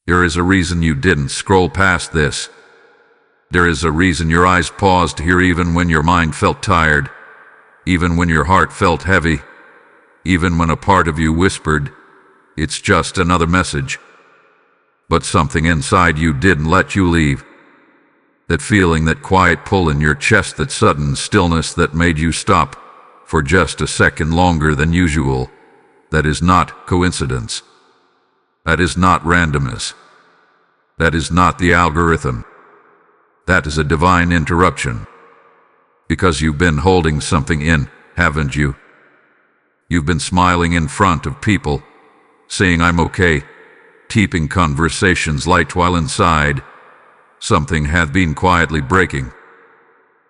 There is a reason you didn't scroll past this. There is a reason your eyes paused here even when your mind felt tired, even when your heart felt heavy, even when a part of you whispered, "It's just another message." But something inside you didn't let you leave. That feeling, that quiet pull in your chest, that sudden stillness that made you stop for just a second longer than usual, that is not coincidence. That is not randomness. That is not the algorithm. That is a divine interruption. Because you've been holding something in, haven't you? You've been smiling in front of people, saying "I'm okay," keeping conversations light while inside, something had been quietly breaking.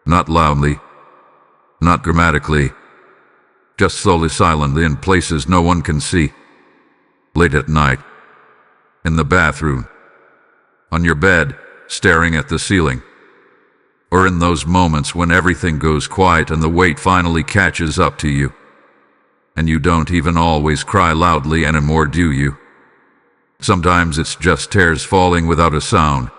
Not loudly, not grammatically, just slowly, silently, in places no one can see. Late at night, in the bathroom, on your bed, staring at the ceiling. Or in those moments when everything goes quiet and the weight finally catches up to you. And you don't even always cry loudly anymore, do you? Sometimes it's just tears falling without a sound.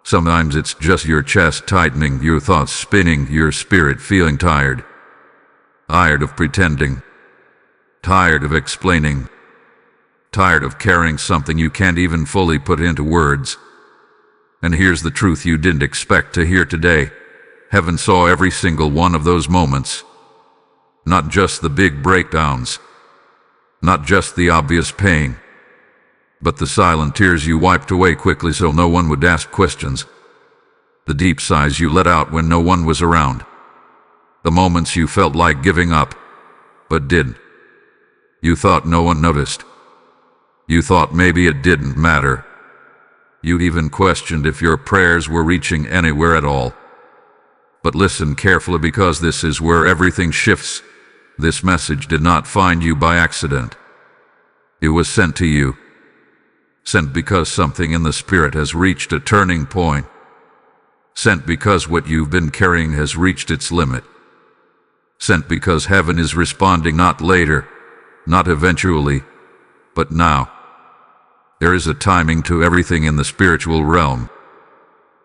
Sometimes it's just your chest tightening, your thoughts spinning, your spirit feeling tired. Tired of pretending. Tired of explaining. Tired of carrying something you can't even fully put into words. And here's the truth you didn't expect to hear today. Heaven saw every single one of those moments. Not just the big breakdowns. Not just the obvious pain. But the silent tears you wiped away quickly so no one would ask questions. The deep sighs you let out when no one was around. The moments you felt like giving up, but didn't. You thought no one noticed. You thought maybe it didn't matter. You even questioned if your prayers were reaching anywhere at all. But listen carefully, because this is where everything shifts. This message did not find you by accident. It was sent to you. Sent because something in the spirit has reached a turning point. Sent because what you've been carrying has reached its limit. Sent because heaven is responding, not later, not eventually, but now. There is a timing to everything in the spiritual realm.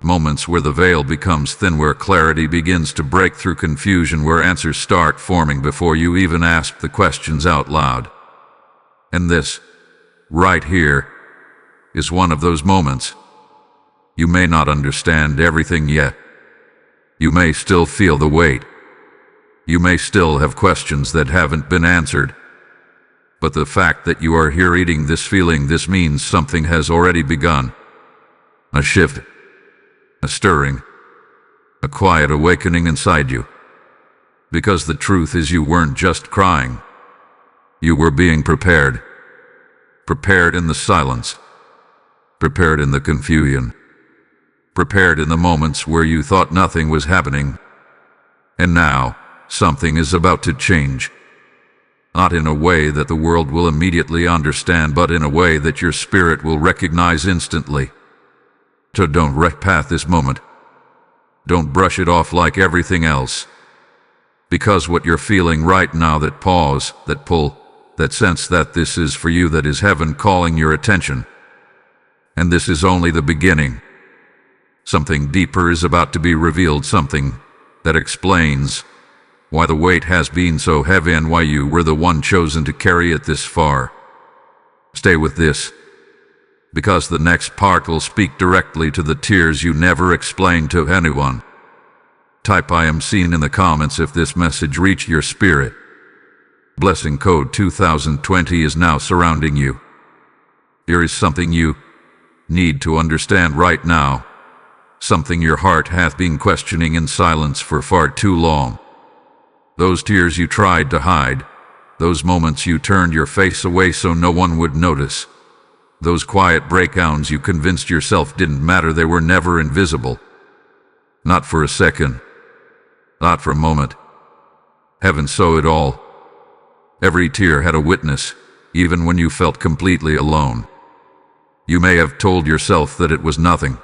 Moments where the veil becomes thin, where clarity begins to break through confusion, where answers start forming before you even ask the questions out loud. And this, right here, is one of those moments. You may not understand everything yet. You may still feel the weight. You may still have questions that haven't been answered. But the fact that you are here eating this feeling, this means something has already begun. A shift, a stirring, a quiet awakening inside you. Because the truth is, you weren't just crying. You were being prepared. Prepared in the silence. Prepared in the confusion. Prepared in the moments where you thought nothing was happening. And now, something is about to change. Not in a way that the world will immediately understand, but in a way that your spirit will recognize instantly. So don't wreck past this moment. Don't brush it off like everything else. Because what you're feeling right now, that pause, that pull, that sense that this is for you, that is heaven calling your attention. And this is only the beginning. Something deeper is about to be revealed, something that explains why the weight has been so heavy and why you were the one chosen to carry it this far. Stay with this, because the next part will speak directly to the tears you never explained to anyone. Type "I am seen" in the comments if this message reached your spirit. Blessing code 2020 is now surrounding you. There is something you need to understand right now, something your heart hath been questioning in silence for far too long. Those tears you tried to hide, those moments you turned your face away so no one would notice, those quiet breakdowns you convinced yourself didn't matter, they were never invisible. Not for a second, not for a moment. Heaven saw it all. Every tear had a witness, even when you felt completely alone. You may have told yourself that it was nothing.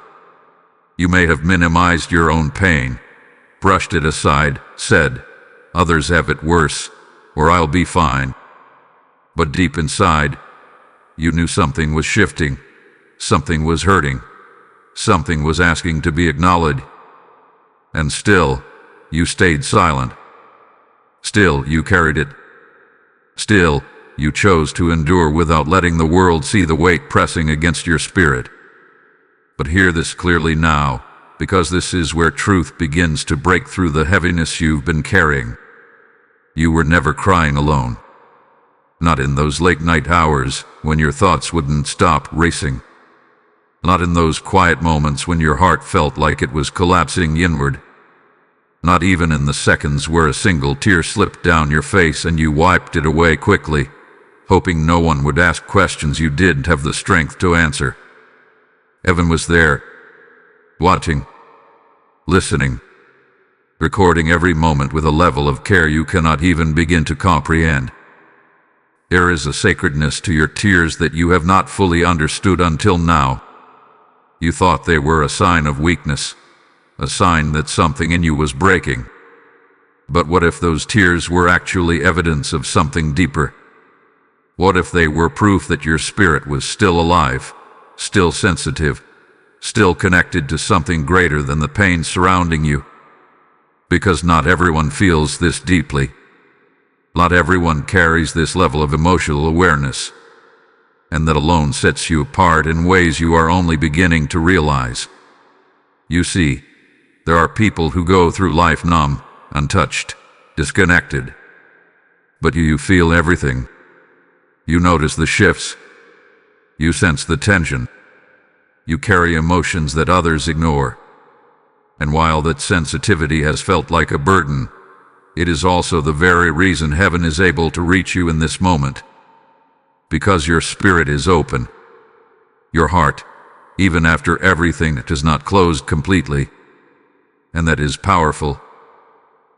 You may have minimized your own pain, brushed it aside, said, "Others have it worse," or "I'll be fine." But deep inside, you knew something was shifting. Something was hurting. Something was asking to be acknowledged. And still, you stayed silent. Still, you carried it. Still, you chose to endure without letting the world see the weight pressing against your spirit. But hear this clearly now, because this is where truth begins to break through the heaviness you've been carrying. You were never crying alone. Not in those late night hours when your thoughts wouldn't stop racing. Not in those quiet moments when your heart felt like it was collapsing inward. Not even in the seconds where a single tear slipped down your face and you wiped it away quickly, hoping no one would ask questions you didn't have the strength to answer. Heaven was there, watching, listening, recording every moment with a level of care you cannot even begin to comprehend. There is a sacredness to your tears that you have not fully understood until now. You thought they were a sign of weakness, a sign that something in you was breaking. But what if those tears were actually evidence of something deeper? What if they were proof that your spirit was still alive, still sensitive, still connected to something greater than the pain surrounding you? Because not everyone feels this deeply. Not everyone carries this level of emotional awareness. And that alone sets you apart in ways you are only beginning to realize. You see, there are people who go through life numb, untouched, disconnected. But you feel everything. You notice the shifts. You sense the tension. You carry emotions that others ignore. And while that sensitivity has felt like a burden, it is also the very reason heaven is able to reach you in this moment. Because your spirit is open. Your heart, even after everything, is not closed completely. And that is powerful.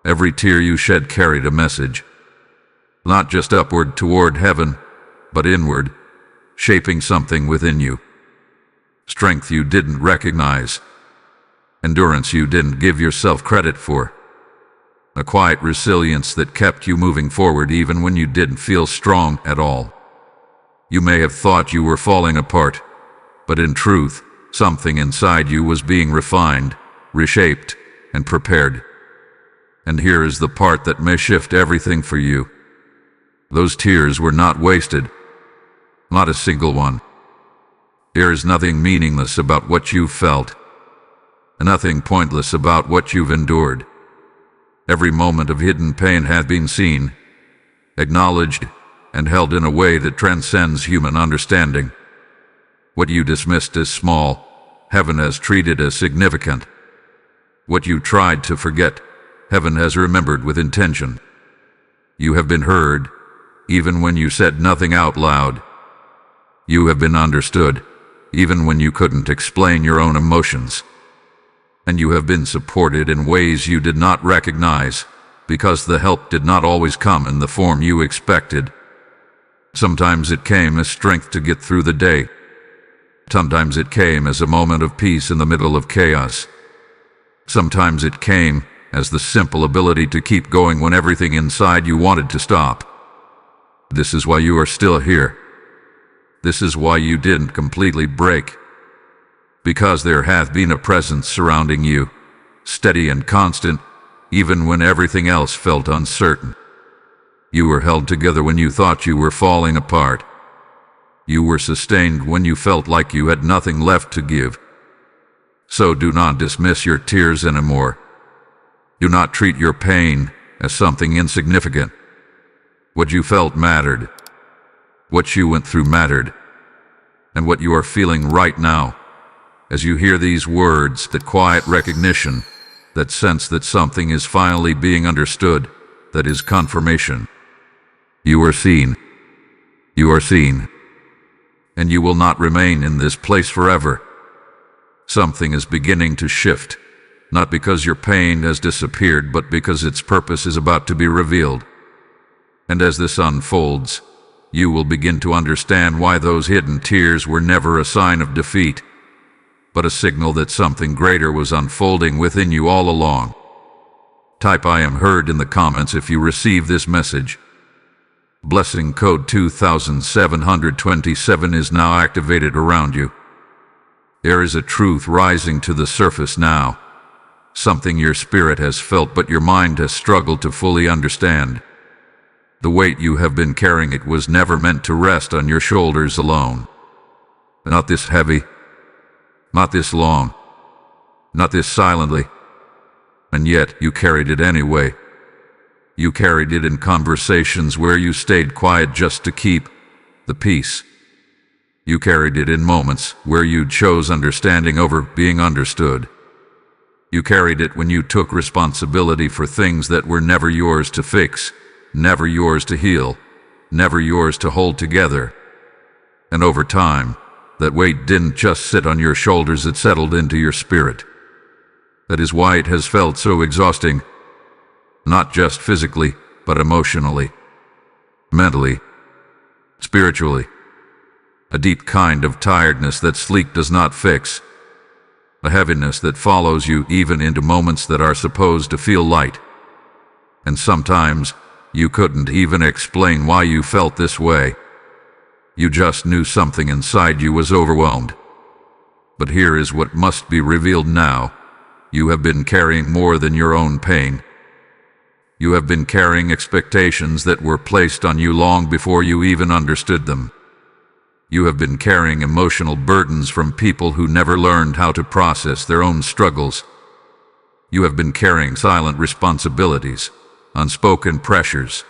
Every tear you shed carried a message. Not just upward toward heaven, but inward, shaping something within you. Strength you didn't recognize. Endurance you didn't give yourself credit for. A quiet resilience that kept you moving forward even when you didn't feel strong at all. You may have thought you were falling apart, but in truth, something inside you was being refined, reshaped, and prepared. And here is the part that may shift everything for you. Those tears were not wasted. Not a single one. There is nothing meaningless about what you've felt. Nothing pointless about what you've endured. Every moment of hidden pain has been seen, acknowledged, and held in a way that transcends human understanding. What you dismissed as small, heaven has treated as significant. What you tried to forget, heaven has remembered with intention. You have been heard, even when you said nothing out loud. You have been understood, even when you couldn't explain your own emotions. And you have been supported in ways you did not recognize, because the help did not always come in the form you expected. Sometimes it came as strength to get through the day. Sometimes it came as a moment of peace in the middle of chaos. Sometimes it came as the simple ability to keep going when everything inside you wanted to stop. This is why you are still here. This is why you didn't completely break. Because there hath been a presence surrounding you, steady and constant, even when everything else felt uncertain. You were held together when you thought you were falling apart. You were sustained when you felt like you had nothing left to give. So do not dismiss your tears anymore. Do not treat your pain as something insignificant. What you felt mattered. What you went through mattered. And what you are feeling right now, as you hear these words, that quiet recognition, that sense that something is finally being understood, that is confirmation. You are seen. You are seen. And you will not remain in this place forever. Something is beginning to shift, not because your pain has disappeared, but because its purpose is about to be revealed. And as this unfolds, you will begin to understand why those hidden tears were never a sign of defeat, but a signal that something greater was unfolding within you all along. Type "I am heard" in the comments if you receive this message. Blessing code 2727 is now activated around you. There is a truth rising to the surface now, something your spirit has felt but your mind has struggled to fully understand. The weight you have been carrying, it was never meant to rest on your shoulders alone. Not this heavy, not this long, not this silently. And yet you carried it anyway. You carried it in conversations where you stayed quiet just to keep the peace. You carried it in moments where you chose understanding over being understood. You carried it when you took responsibility for things that were never yours to fix, never yours to heal, never yours to hold together. And over time, that weight didn't just sit on your shoulders, it settled into your spirit. That is why it has felt so exhausting, not just physically, but emotionally, mentally, spiritually. A deep kind of tiredness that sleep does not fix. A heaviness that follows you even into moments that are supposed to feel light. And sometimes, you couldn't even explain why you felt this way. You just knew something inside you was overwhelmed. But here is what must be revealed now. You have been carrying more than your own pain. You have been carrying expectations that were placed on you long before you even understood them. You have been carrying emotional burdens from people who never learned how to process their own struggles. You have been carrying silent responsibilities, unspoken pressures,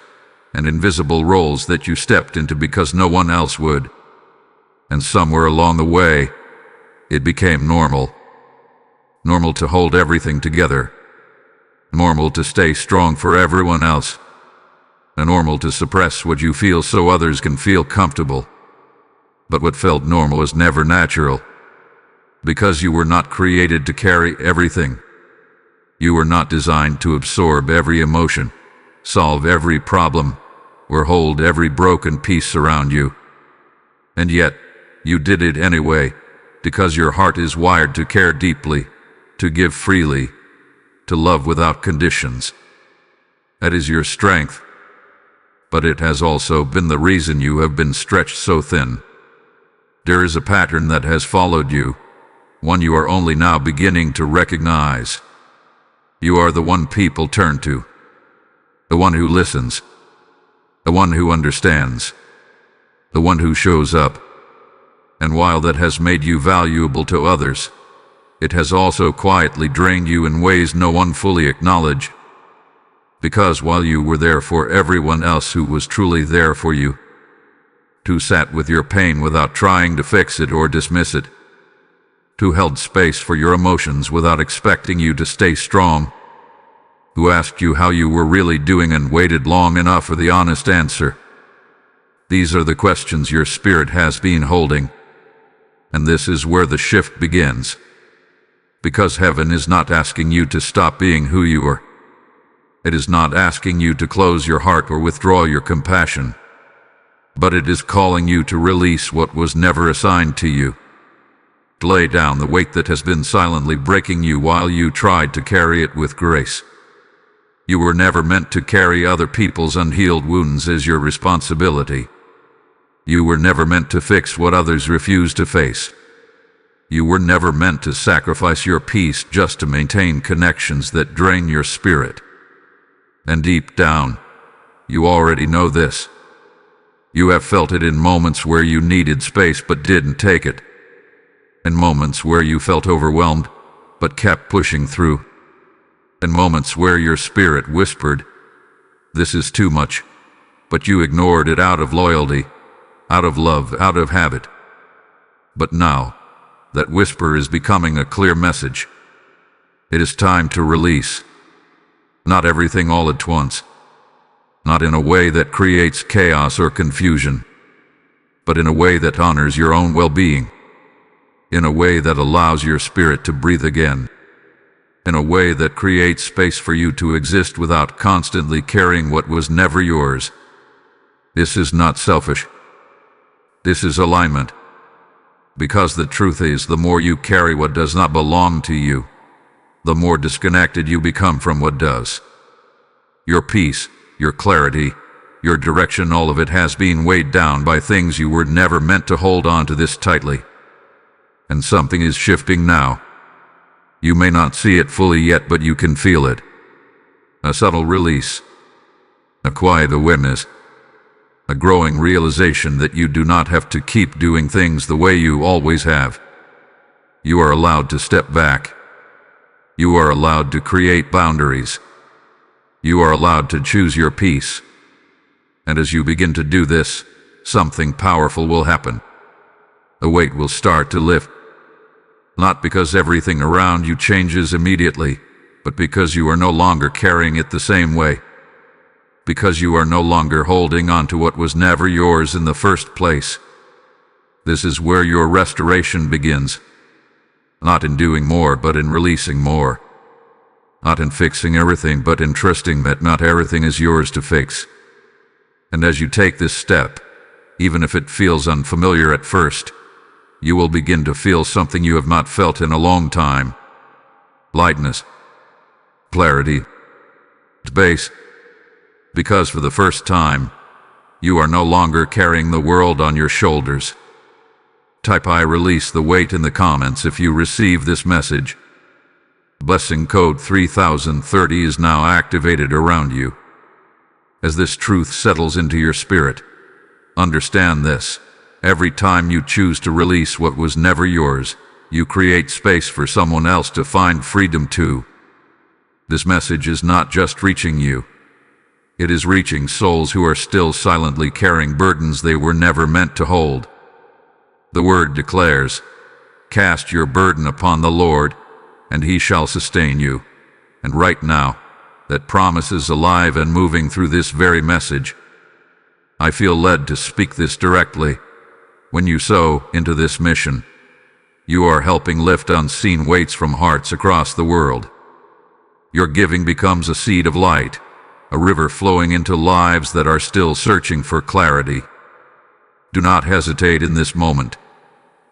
and invisible roles that you stepped into because no one else would. And somewhere along the way, it became normal. Normal to hold everything together. Normal to stay strong for everyone else. And normal to suppress what you feel so others can feel comfortable. But what felt normal is never natural. Because you were not created to carry everything. You were not designed to absorb every emotion, solve every problem, or hold every broken piece around you. And yet, you did it anyway, because your heart is wired to care deeply, to give freely, to love without conditions. That is your strength. But it has also been the reason you have been stretched so thin. There is a pattern that has followed you, one you are only now beginning to recognize. You are the one people turn to, the one who listens, the one who understands, the one who shows up. And while that has made you valuable to others, it has also quietly drained you in ways no one fully acknowledged. Because while you were there for everyone else who was truly there for you, who sat with your pain without trying to fix it or dismiss it, who held space for your emotions without expecting you to stay strong, who asked you how you were really doing and waited long enough for the honest answer. These are the questions your spirit has been holding. And this is where the shift begins. Because heaven is not asking you to stop being who you are. It is not asking you to close your heart or withdraw your compassion. But it is calling you to release what was never assigned to you. To lay down the weight that has been silently breaking you while you tried to carry it with grace. You were never meant to carry other people's unhealed wounds as your responsibility. You were never meant to fix what others refuse to face. You were never meant to sacrifice your peace just to maintain connections that drain your spirit. And deep down, you already know this. You have felt it in moments where you needed space but didn't take it. In moments where you felt overwhelmed but kept pushing through. In moments where your spirit whispered, "This is too much," but you ignored it out of loyalty, out of love, out of habit. But now, that whisper is becoming a clear message. It is time to release. Not everything all at once. Not in a way that creates chaos or confusion, but in a way that honors your own well-being. In a way that allows your spirit to breathe again. In a way that creates space for you to exist without constantly carrying what was never yours. This is not selfish. This is alignment. Because the truth is, the more you carry what does not belong to you, the more disconnected you become from what does. Your peace, your clarity, your direction, all of it has been weighed down by things you were never meant to hold on to this tightly. and something is shifting now. You may not see it fully yet, but you can feel it. A subtle release, a quiet awareness, a growing realization that you do not have to keep doing things the way you always have. You are allowed to step back. You are allowed to create boundaries. You are allowed to choose your peace. And as you begin to do this, something powerful will happen. The weight will start to lift. Not because everything around you changes immediately, but because you are no longer carrying it the same way. Because you are no longer holding on to what was never yours in the first place. This is where your restoration begins. Not in doing more, but in releasing more. Not in fixing everything, but in trusting that not everything is yours to fix. And as you take this step, even if it feels unfamiliar at first, you will begin to feel something you have not felt in a long time. Lightness, clarity, space. Because for the first time, you are no longer carrying the world on your shoulders. Type I release the weight in the comments if you receive this message. Blessing code 3030 is now activated around you. As this truth settles into your spirit, understand this. Every time you choose to release what was never yours, you create space for someone else to find freedom too. This message is not just reaching you. It is reaching souls who are still silently carrying burdens they were never meant to hold. The word declares, "Cast your burden upon the Lord, and he shall sustain you." And right now, that promise is alive and moving through this very message. I feel led to speak this directly. When you sow into this mission, you are helping lift unseen weights from hearts across the world. Your giving becomes a seed of light, a river flowing into lives that are still searching for clarity. Do not hesitate in this moment.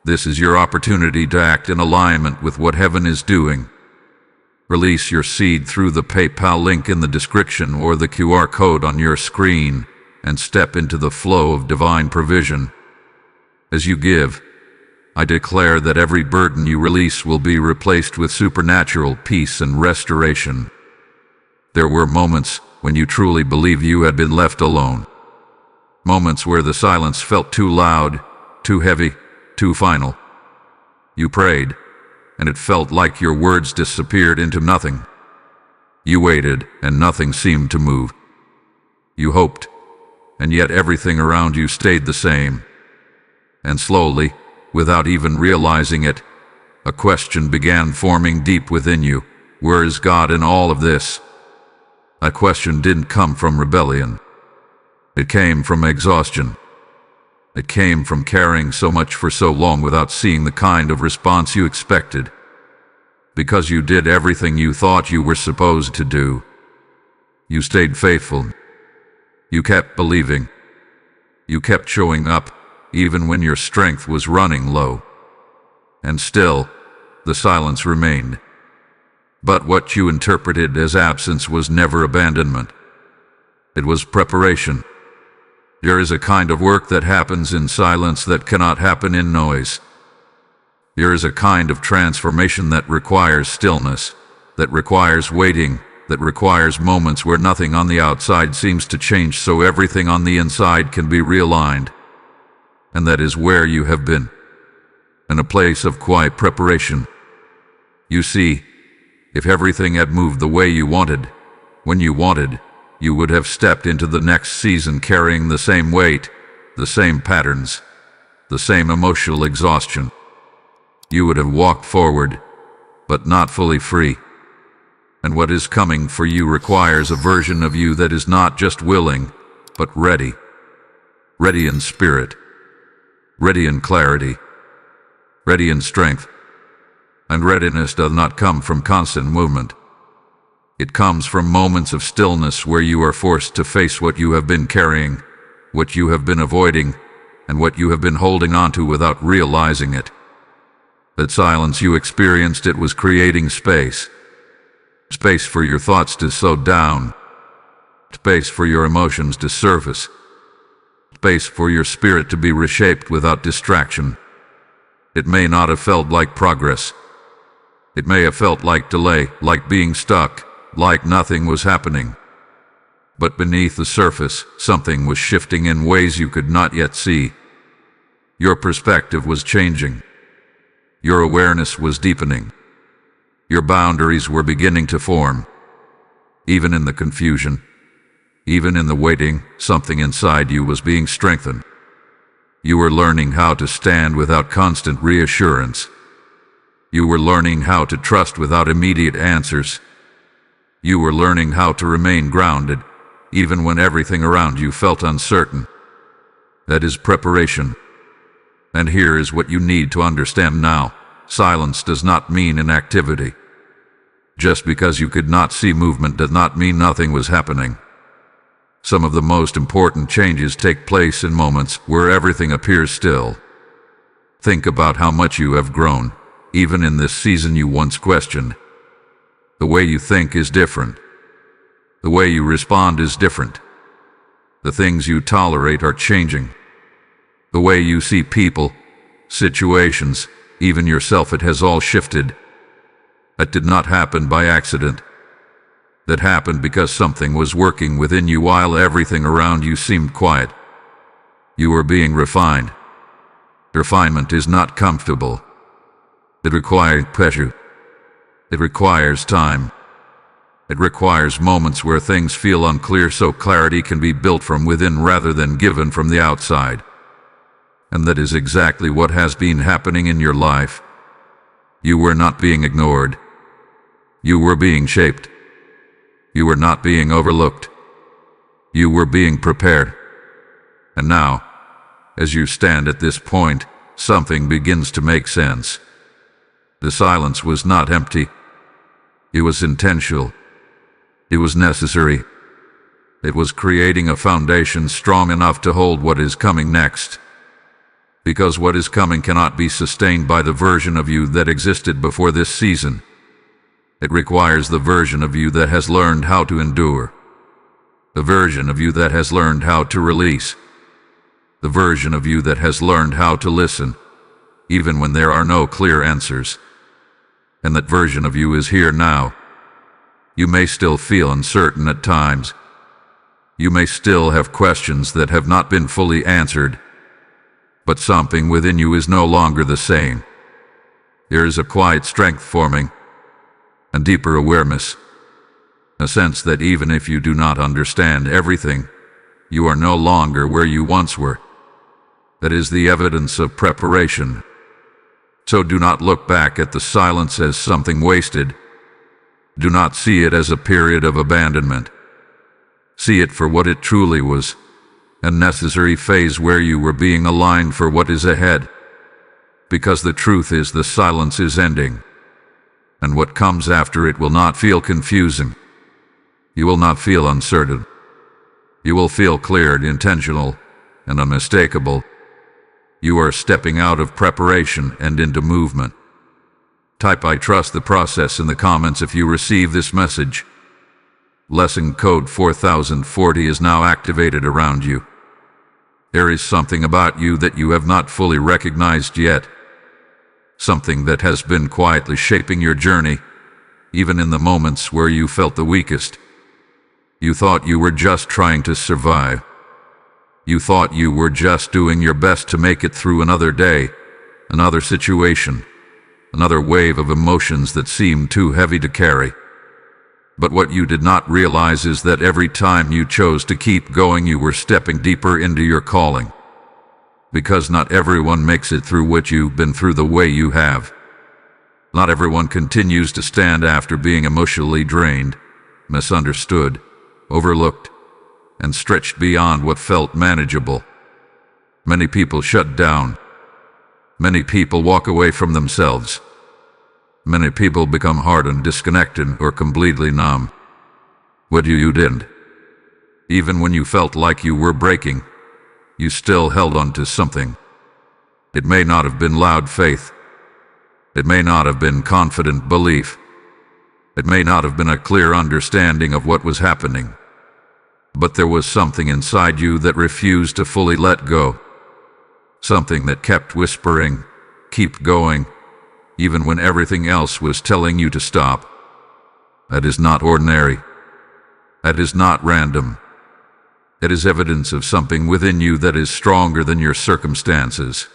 This is your opportunity to act in alignment with what heaven is doing. Release your seed through the PayPal link in the description or the QR code on your screen and step into the flow of divine provision. As you give, I declare that every burden you release will be replaced with supernatural peace and restoration. There were moments when you truly believed you had been left alone. Moments where the silence felt too loud, too heavy, too final. You prayed, and it felt like your words disappeared into nothing. You waited, and nothing seemed to move. You hoped, and yet everything around you stayed the same. And slowly, without even realizing it, a question began forming deep within you. Where is God in all of this? That question didn't come from rebellion. It came from exhaustion. It came from carrying so much for so long without seeing the kind of response you expected. Because you did everything you thought you were supposed to do. You stayed faithful. You kept believing. You kept showing up, even when your strength was running low. And still, the silence remained. But what you interpreted as absence was never abandonment. It was preparation. There is a kind of work that happens in silence that cannot happen in noise. There is a kind of transformation that requires stillness, that requires waiting, that requires moments where nothing on the outside seems to change so everything on the inside can be realigned. And that is where you have been, in a place of quiet preparation. You see, if everything had moved the way you wanted, when you wanted, you would have stepped into the next season carrying the same weight, the same patterns, the same emotional exhaustion. You would have walked forward, but not fully free. And what is coming for you requires a version of you that is not just willing, but ready. Ready in spirit. Ready in clarity. Ready in strength. And readiness does not come from constant movement. It comes from moments of stillness where you are forced to face what you have been carrying, what you have been avoiding, and what you have been holding on to without realizing it. That silence you experienced, it was creating space. Space for your thoughts to slow down. Space for your emotions to surface. Space for your spirit to be reshaped without distraction. It may not have felt like progress. It may have felt like delay, like being stuck, like nothing was happening. But beneath the surface, something was shifting in ways you could not yet see. Your perspective was changing. Your awareness was deepening. Your boundaries were beginning to form. Even in the confusion, even in the waiting, something inside you was being strengthened. You were learning how to stand without constant reassurance. You were learning how to trust without immediate answers. You were learning how to remain grounded, even when everything around you felt uncertain. That is preparation. And here is what you need to understand now. Silence does not mean inactivity. Just because you could not see movement does not mean nothing was happening. Some of the most important changes take place in moments where everything appears still. Think about how much you have grown, even in this season you once questioned. The way you think is different. The way you respond is different. The things you tolerate are changing. The way you see people, situations, even yourself, it has all shifted. That did not happen by accident. That happened because something was working within you while everything around you seemed quiet. You were being refined. Refinement is not comfortable. It requires pressure. It requires time. It requires moments where things feel unclear so clarity can be built from within rather than given from the outside. And that is exactly what has been happening in your life. You were not being ignored. You were being shaped. You were not being overlooked. You were being prepared. And now, as you stand at this point, something begins to make sense. The silence was not empty. It was intentional. It was necessary. It was creating a foundation strong enough to hold what is coming next. Because what is coming cannot be sustained by the version of you that existed before this season. It requires the version of you that has learned how to endure. The version of you that has learned how to release. The version of you that has learned how to listen, even when there are no clear answers. And that version of you is here now. You may still feel uncertain at times. You may still have questions that have not been fully answered. But something within you is no longer the same. There is a quiet strength forming, a deeper awareness, a sense that even if you do not understand everything, you are no longer where you once were. That is the evidence of preparation. So do not look back at the silence as something wasted. Do not see it as a period of abandonment. See it for what it truly was, a necessary phase where you were being aligned for what is ahead. Because the truth is the silence is ending. And what comes after it will not feel confusing. You will not feel uncertain. You will feel cleared, intentional, and unmistakable. You are stepping out of preparation and into movement. Type "I trust the process" in the comments if you receive this message. Lesson code 4040 is now activated around you. There is something about you that you have not fully recognized yet. Something that has been quietly shaping your journey, even in the moments where you felt the weakest. You thought you were just trying to survive. You thought you were just doing your best to make it through another day, another situation, another wave of emotions that seemed too heavy to carry. But what you did not realize is that every time you chose to keep going, you were stepping deeper into your calling. Because not everyone makes it through what you've been through the way you have. Not everyone continues to stand after being emotionally drained, misunderstood, overlooked, and stretched beyond what felt manageable. Many people shut down. Many people walk away from themselves. Many people become hardened, disconnected, or completely numb. What you didn't. Even when you felt like you were breaking, you still held on to something. It may not have been loud faith. It may not have been confident belief. It may not have been a clear understanding of what was happening. But there was something inside you that refused to fully let go. Something that kept whispering, keep going, even when everything else was telling you to stop. That is not ordinary. That is not random. It is evidence of something within you that is stronger than your circumstances.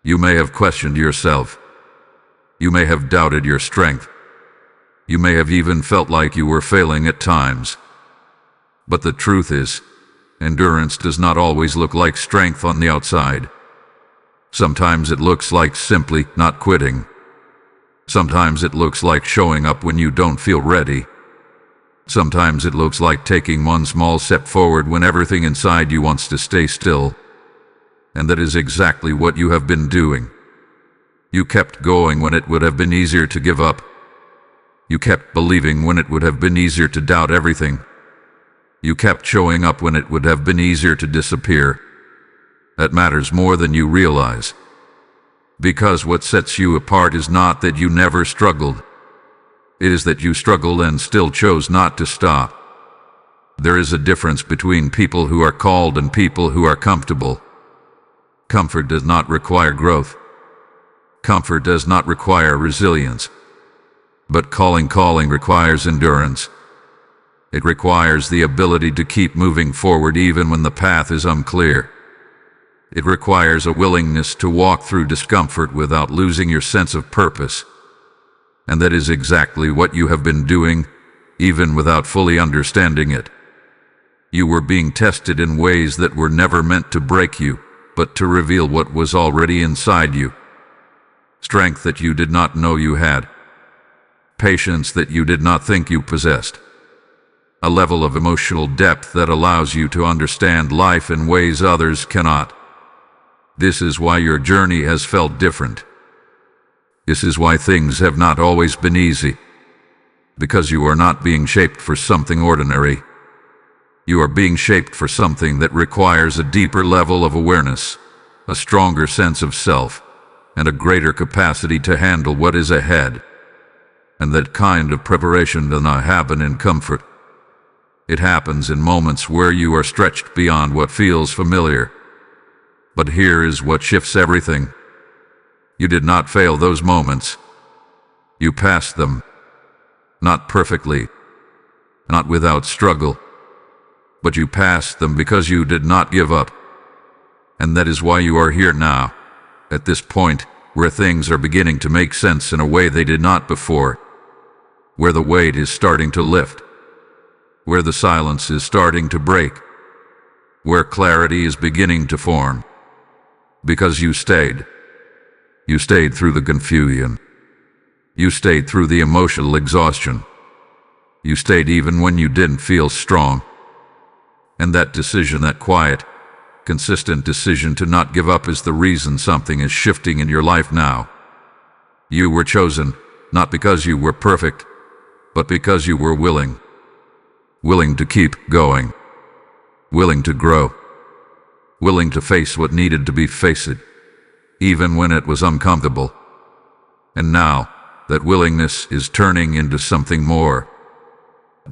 You may have questioned yourself. You may have doubted your strength. You may have even felt like you were failing at times. But the truth is, endurance does not always look like strength on the outside. Sometimes it looks like simply not quitting. Sometimes it looks like showing up when you don't feel ready. Sometimes it looks like taking one small step forward when everything inside you wants to stay still. And that is exactly what you have been doing. You kept going when it would have been easier to give up. You kept believing when it would have been easier to doubt everything. You kept showing up when it would have been easier to disappear. That matters more than you realize. Because what sets you apart is not that you never struggled. It is that you struggled and still chose not to stop. There is a difference between people who are called and people who are comfortable. Comfort does not require growth. Comfort does not require resilience. But calling requires endurance. It requires the ability to keep moving forward even when the path is unclear. It requires a willingness to walk through discomfort without losing your sense of purpose. And that is exactly what you have been doing, even without fully understanding it. You were being tested in ways that were never meant to break you, but to reveal what was already inside you. Strength that you did not know you had. Patience that you did not think you possessed. A level of emotional depth that allows you to understand life in ways others cannot. This is why your journey has felt different. This is why things have not always been easy. Because you are not being shaped for something ordinary. You are being shaped for something that requires a deeper level of awareness, a stronger sense of self, and a greater capacity to handle what is ahead. And that kind of preparation does not happen in comfort. It happens in moments where you are stretched beyond what feels familiar. But here is what shifts everything. You did not fail those moments. You passed them. Not perfectly, not without struggle, but you passed them because you did not give up. And that is why you are here now, at this point where things are beginning to make sense in a way they did not before, where the weight is starting to lift, where the silence is starting to break, where clarity is beginning to form. Because you stayed. You stayed through the confusion. You stayed through the emotional exhaustion. You stayed even when you didn't feel strong. And that decision, that quiet, consistent decision to not give up is the reason something is shifting in your life now. You were chosen, not because you were perfect, but because you were willing. Willing to keep going. Willing to grow. Willing to face what needed to be faced, even when it was uncomfortable. And now, that willingness is turning into something more.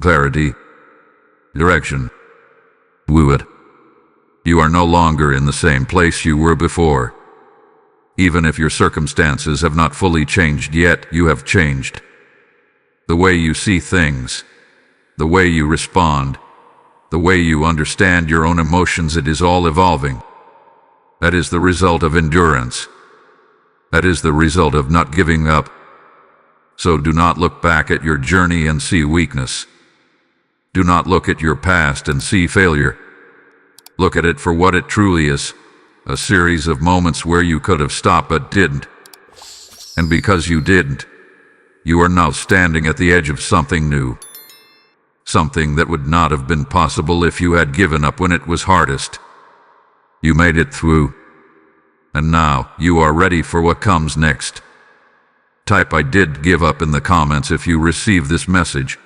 Clarity. Direction. Fluid. You are no longer in the same place you were before. Even if your circumstances have not fully changed yet, you have changed. The way you see things, the way you respond, the way you understand your own emotions, it is all evolving. That is the result of endurance. That is the result of not giving up. So do not look back at your journey and see weakness. Do not look at your past and see failure. Look at it for what it truly is, a series of moments where you could have stopped but didn't. And because you didn't, you are now standing at the edge of something new. Something that would not have been possible if you had given up when it was hardest. You made it through. And now you are ready for what comes next. Type "I did give up" in the comments if you receive this message.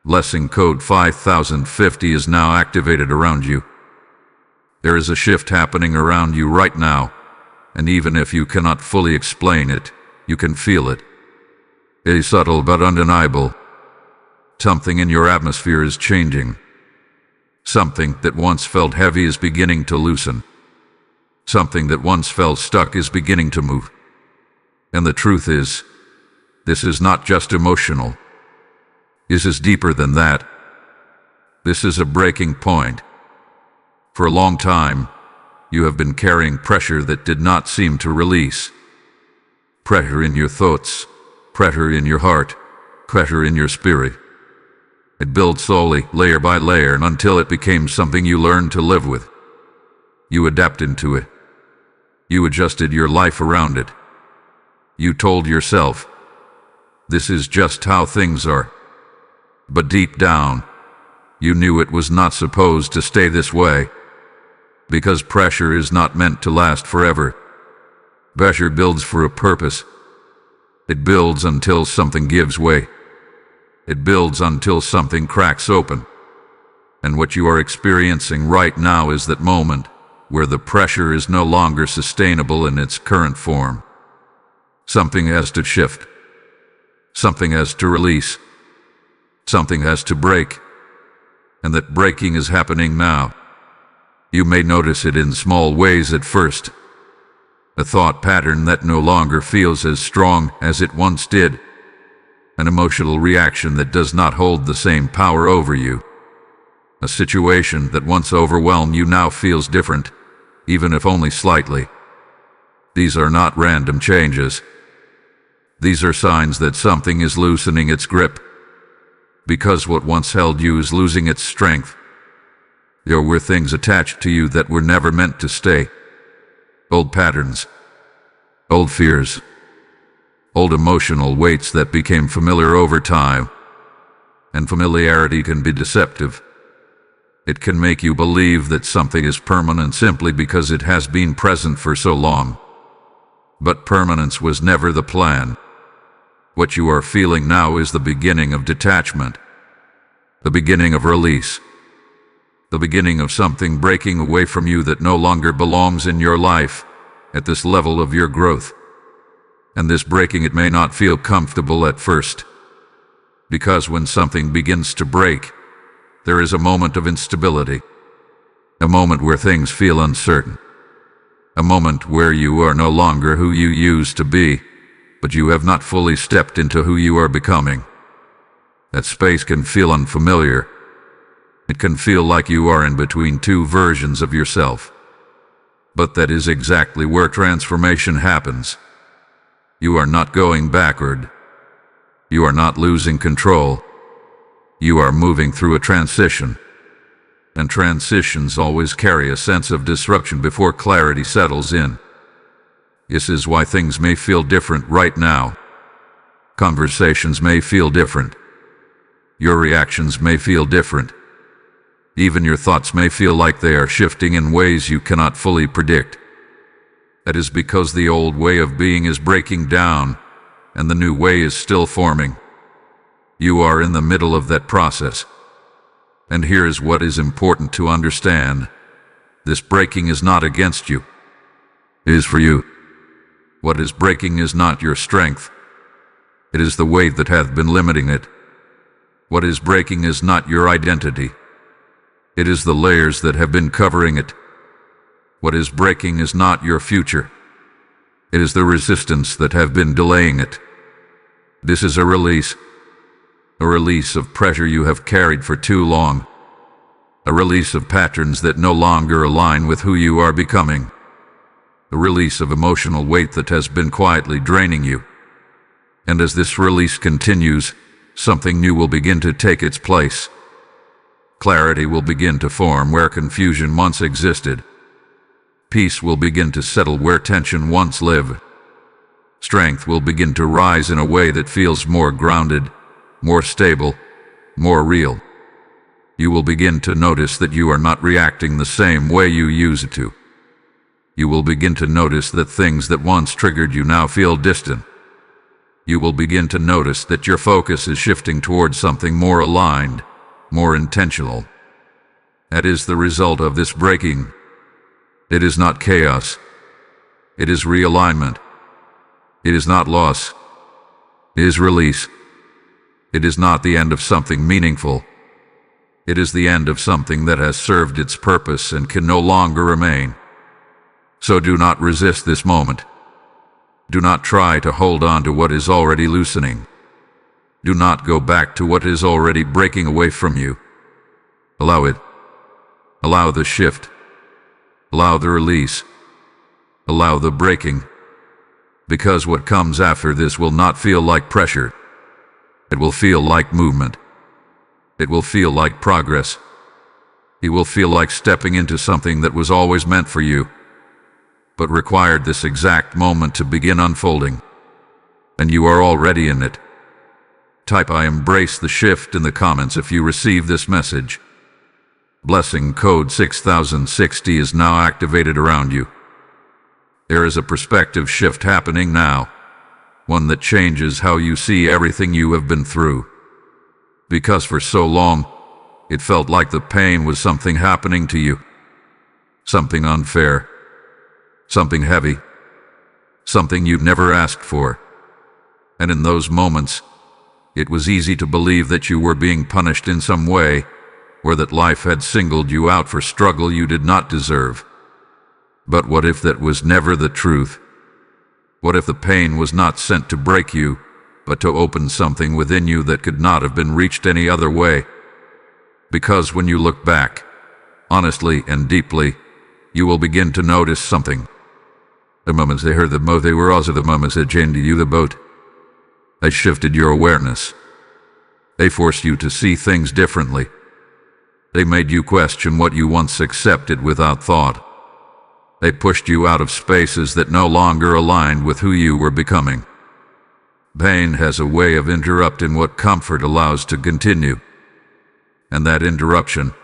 Blessing code 5050 is now activated around you. There is a shift happening around you right now, and even if you cannot fully explain it, you can feel it. It is subtle but undeniable. Something in your atmosphere is changing. Something that once felt heavy is beginning to loosen. Something that once felt stuck is beginning to move. And the truth is, this is not just emotional. This is deeper than that. This is a breaking point. For a long time, you have been carrying pressure that did not seem to release. Pressure in your thoughts, pressure in your heart, pressure in your spirit. It built slowly, layer by layer, until it became something you learned to live with. You adapted to it. You adjusted your life around it. You told yourself, this is just how things are. But deep down, you knew it was not supposed to stay this way. Because pressure is not meant to last forever. Pressure builds for a purpose. It builds until something gives way. It builds until something cracks open. And what you are experiencing right now is that moment where the pressure is no longer sustainable in its current form. Something has to shift. Something has to release. Something has to break. And that breaking is happening now. You may notice it in small ways at first. A thought pattern that no longer feels as strong as it once did. An emotional reaction that does not hold the same power over you. A situation that once overwhelmed you now feels different, even if only slightly. These are not random changes. These are signs that something is loosening its grip. Because what once held you is losing its strength. There were things attached to you that were never meant to stay. Old patterns. Old fears. Old emotional weights that became familiar over time. And familiarity can be deceptive. It can make you believe that something is permanent simply because it has been present for so long. But permanence was never the plan. What you are feeling now is the beginning of detachment. The beginning of release. The beginning of something breaking away from you that no longer belongs in your life at this level of your growth. And this breaking, it may not feel comfortable at first. Because when something begins to break, there is a moment of instability. A moment where things feel uncertain. A moment where you are no longer who you used to be, but you have not fully stepped into who you are becoming. That space can feel unfamiliar. It can feel like you are in between two versions of yourself. But that is exactly where transformation happens. You are not going backward. You are not losing control. You are moving through a transition. And transitions always carry a sense of disruption before clarity settles in. This is why things may feel different right now. Conversations may feel different. Your reactions may feel different. Even your thoughts may feel like they are shifting in ways you cannot fully predict. That is because the old way of being is breaking down, and the new way is still forming. You are in the middle of that process. And here is what is important to understand. This breaking is not against you. It is for you. What is breaking is not your strength. It is the weight that hath been limiting it. What is breaking is not your identity. It is the layers that have been covering it. What is breaking is not your future. It is the resistance that have been delaying it. This is a release of pressure you have carried for too long. A release of patterns that no longer align with who you are becoming. A release of emotional weight that has been quietly draining you. And as this release continues, something new will begin to take its place. Clarity will begin to form where confusion once existed. Peace will begin to settle where tension once lived. Strength will begin to rise in a way that feels more grounded, more stable, more real. You will begin to notice that you are not reacting the same way you used to. You will begin to notice that things that once triggered you now feel distant. You will begin to notice that your focus is shifting towards something more aligned, more intentional. That is the result of this breaking. It is not chaos. It is realignment. It is not loss. It is release. It is not the end of something meaningful. It is the end of something that has served its purpose and can no longer remain. So do not resist this moment. Do not try to hold on to what is already loosening. Do not go back to what is already breaking away from you. Allow it. Allow the shift. Allow the release. Allow the breaking. Because what comes after this will not feel like pressure. It will feel like movement. It will feel like progress. It will feel like stepping into something that was always meant for you, but required this exact moment to begin unfolding. And you are already in it. Type "I embrace the shift" in the comments if you receive this message. Blessing code 6060 is now activated around you. There is a perspective shift happening now, one that changes how you see everything you have been through. Because for so long, it felt like the pain was something happening to you. Something unfair. Something heavy. Something you'd never asked for. And in those moments, it was easy to believe that you were being punished in some way, or that life had singled you out for struggle you did not deserve. But what if that was never the truth? What if the pain was not sent to break you, but to open something within you that could not have been reached any other way? Because when you look back, honestly and deeply, you will begin to notice something. The moments they heard the most, they were also the moments that changed you the boat. They shifted your awareness. They forced you to see things differently. They made you question what you once accepted without thought. They pushed you out of spaces that no longer aligned with who you were becoming. Pain has a way of interrupting what comfort allows to continue. And that interruption,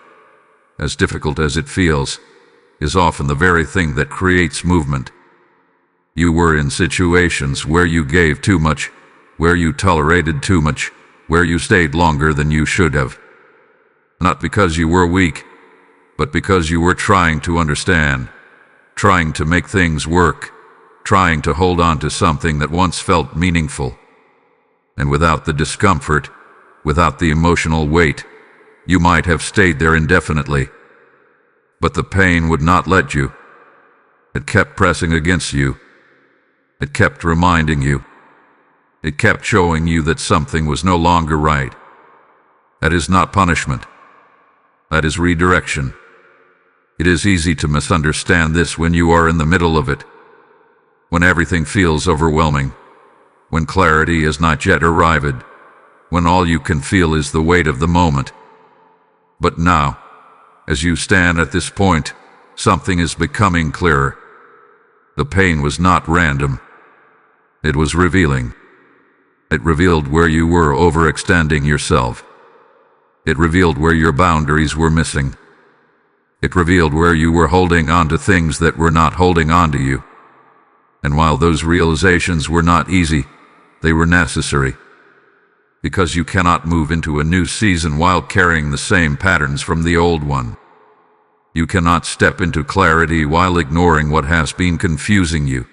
as difficult as it feels, is often the very thing that creates movement. You were in situations where you gave too much, where you tolerated too much, where you stayed longer than you should have. Not because you were weak, but because you were trying to understand, trying to make things work, trying to hold on to something that once felt meaningful. And without the discomfort, without the emotional weight, you might have stayed there indefinitely. But the pain would not let you. It kept pressing against you. It kept reminding you. It kept showing you that something was no longer right. That is not punishment. That is redirection. It is easy to misunderstand this when you are in the middle of it, when everything feels overwhelming, when clarity is not yet arrived, when all you can feel is the weight of the moment. But now, as you stand at this point, something is becoming clearer. The pain was not random. It was revealing. It revealed where you were overextending yourself. It revealed where your boundaries were missing. It revealed where you were holding on to things that were not holding on to you. And while those realizations were not easy, they were necessary. Because you cannot move into a new season while carrying the same patterns from the old one. You cannot step into clarity while ignoring what has been confusing you.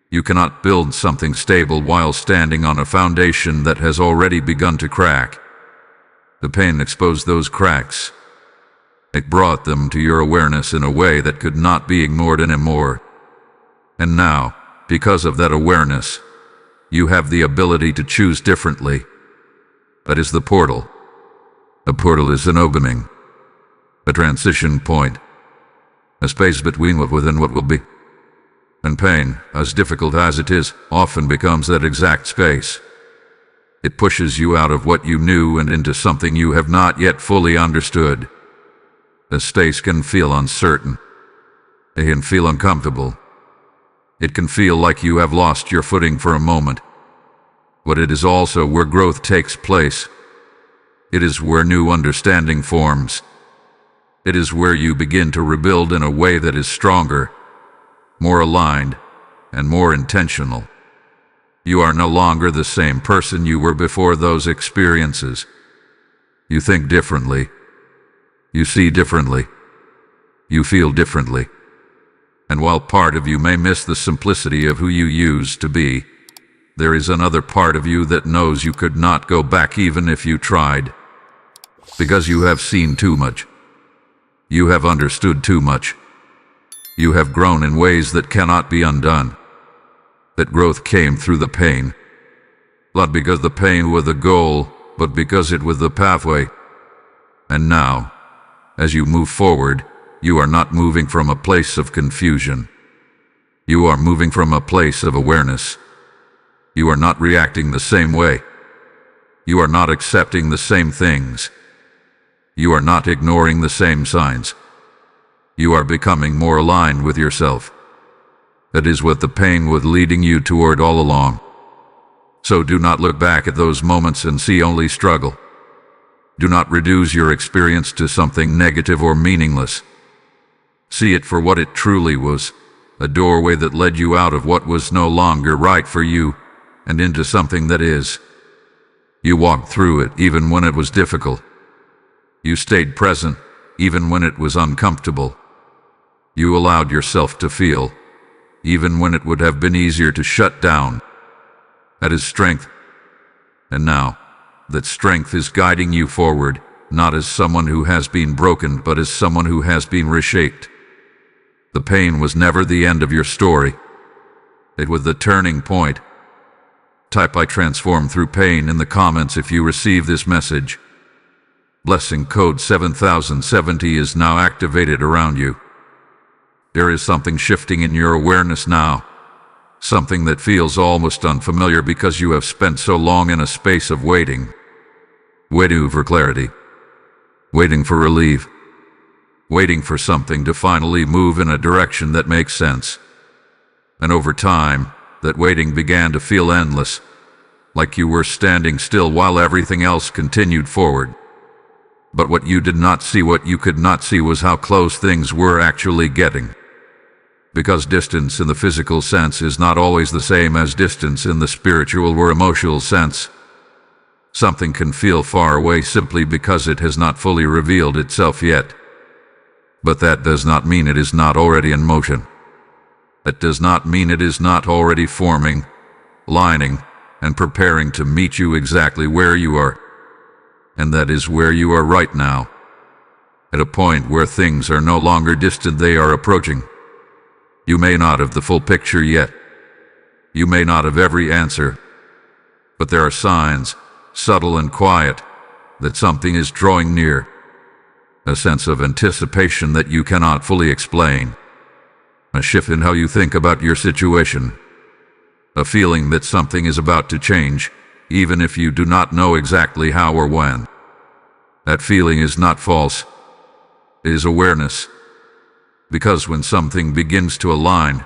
You cannot build something stable while standing on a foundation that has already begun to crack. The pain exposed those cracks. It brought them to your awareness in a way that could not be ignored anymore. And now, because of that awareness, you have the ability to choose differently. That is the portal. A portal is an opening, a transition point, a space between what was and what will be. And pain, as difficult as it is, often becomes that exact space. It pushes you out of what you knew and into something you have not yet fully understood. The space can feel uncertain. It can feel uncomfortable. It can feel like you have lost your footing for a moment. But it is also where growth takes place. It is where new understanding forms. It is where you begin to rebuild in a way that is stronger, more aligned, and more intentional. You are no longer the same person you were before those experiences. You think differently. You see differently. You feel differently. And while part of you may miss the simplicity of who you used to be, there is another part of you that knows you could not go back even if you tried. Because you have seen too much. You have understood too much. You have grown in ways that cannot be undone. That growth came through the pain. Not because the pain was the goal, but because it was the pathway. And now, as you move forward, you are not moving from a place of confusion. You are moving from a place of awareness. You are not reacting the same way. You are not accepting the same things. You are not ignoring the same signs. You are becoming more aligned with yourself. That is what the pain was leading you toward all along. So do not look back at those moments and see only struggle. Do not reduce your experience to something negative or meaningless. See it for what it truly was, a doorway that led you out of what was no longer right for you and into something that is. You walked through it even when it was difficult. You stayed present even when it was uncomfortable. You allowed yourself to feel, even when it would have been easier to shut down. That is strength. And now, that strength is guiding you forward, not as someone who has been broken, but as someone who has been reshaped. The pain was never the end of your story. It was the turning point. Type "I transform through pain" in the comments if you receive this message. Blessing code 7070 is now activated around you. There is something shifting in your awareness now. Something that feels almost unfamiliar because you have spent so long in a space of waiting. Waiting for clarity. Waiting for relief. Waiting for something to finally move in a direction that makes sense. And over time, that waiting began to feel endless, like you were standing still while everything else continued forward. But what you did not see, what you could not see, was how close things were actually getting. Because distance in the physical sense is not always the same as distance in the spiritual or emotional sense. Something can feel far away simply because it has not fully revealed itself yet. But that does not mean it is not already in motion. That does not mean it is not already forming, lining, and preparing to meet you exactly where you are. And that is where you are right now. At a point where things are no longer distant, they are approaching. You may not have the full picture yet. You may not have every answer. But there are signs, subtle and quiet, that something is drawing near. A sense of anticipation that you cannot fully explain. A shift in how you think about your situation. A feeling that something is about to change, even if you do not know exactly how or when. That feeling is not false. It is awareness. Because when something begins to align,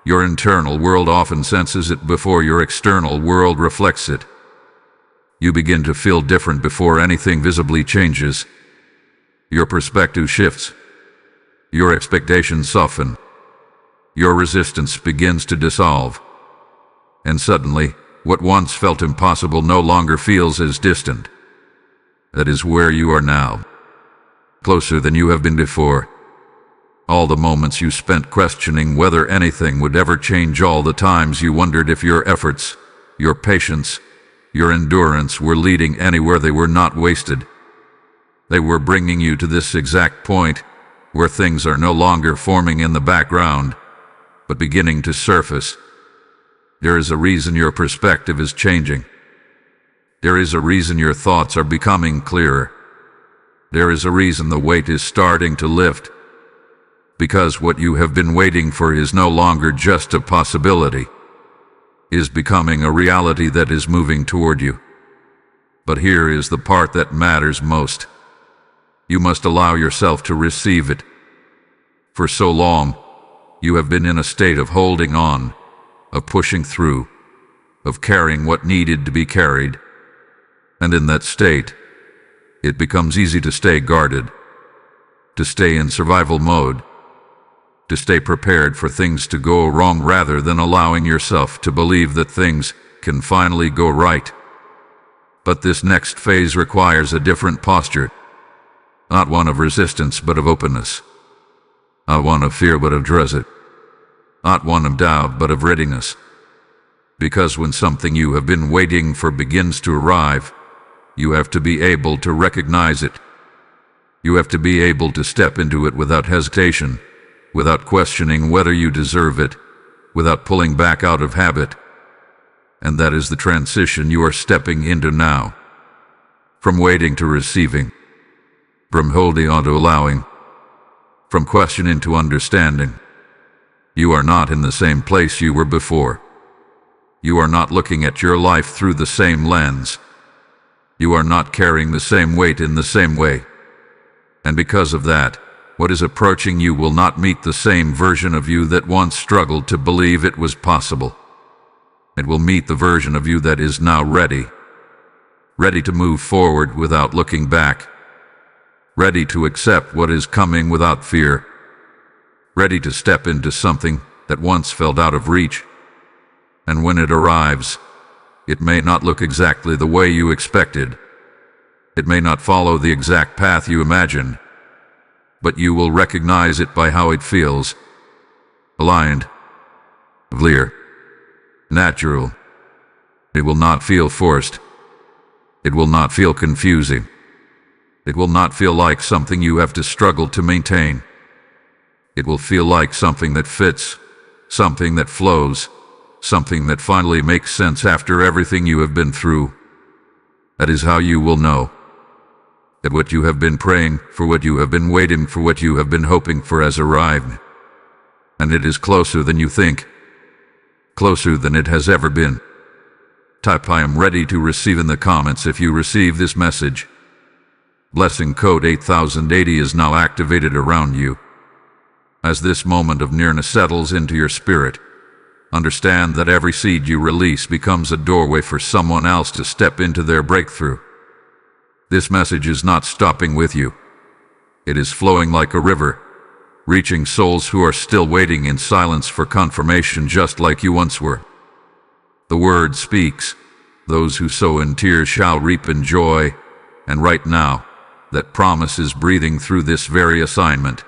your internal world often senses it before your external world reflects it. You begin to feel different before anything visibly changes. Your perspective shifts. Your expectations soften. Your resistance begins to dissolve. And suddenly, what once felt impossible no longer feels as distant. That is where you are now. Closer than you have been before. All the moments you spent questioning whether anything would ever change, all the times you wondered if your efforts, your patience, your endurance were leading anywhere, they were not wasted. They were bringing you to this exact point where things are no longer forming in the background, but beginning to surface. There is a reason your perspective is changing. There is a reason your thoughts are becoming clearer. There is a reason the weight is starting to lift. Because what you have been waiting for is no longer just a possibility, is becoming a reality that is moving toward you. But here is the part that matters most. You must allow yourself to receive it. For so long, you have been in a state of holding on, of pushing through, of carrying what needed to be carried. And in that state, it becomes easy to stay guarded, to stay in survival mode, to stay prepared for things to go wrong rather than allowing yourself to believe that things can finally go right. But this next phase requires a different posture, not one of resistance but of openness, not one of fear but of dread, not one of doubt but of readiness. Because when something you have been waiting for begins to arrive, you have to be able to recognize it. You have to be able to step into it without hesitation, without questioning whether you deserve it, without pulling back out of habit. And that is the transition you are stepping into now. From waiting to receiving, from holding on to allowing, from questioning to understanding. You are not in the same place you were before. You are not looking at your life through the same lens. You are not carrying the same weight in the same way. And because of that, what is approaching you will not meet the same version of you that once struggled to believe it was possible. It will meet the version of you that is now ready to move forward without looking back, ready to accept what is coming without fear, ready to step into something that once felt out of reach. And when it arrives, it may not look exactly the way you expected. It may not follow the exact path you imagined, but you will recognize it by how it feels. Aligned, clear, natural. It will not feel forced. It will not feel confusing. It will not feel like something you have to struggle to maintain. It will feel like something that fits, something that flows, something that finally makes sense after everything you have been through. That is how you will know that what you have been praying for, what you have been waiting for, what you have been hoping for has arrived. And it is closer than you think, closer than it has ever been. Type "I am ready" to receive in the comments if you receive this message. Blessing code 8080 is now activated around you. As this moment of nearness settles into your spirit, understand that every seed you release becomes a doorway for someone else to step into their breakthrough. This message is not stopping with you. It is flowing like a river, reaching souls who are still waiting in silence for confirmation, just like you once were. The word speaks. Those who sow in tears shall reap in joy. And right now, that promise is breathing through this very assignment.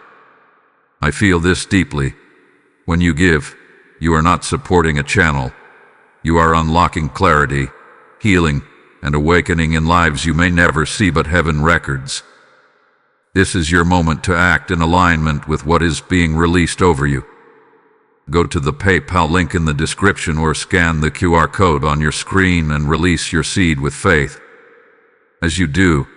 I feel this deeply. When you give, you are not supporting a channel. You are unlocking clarity, healing, and awakening in lives you may never see but heaven records. This is your moment to act in alignment with what is being released over you. Go to the PayPal link in the description or scan the QR code on your screen and release your seed with faith. As you do,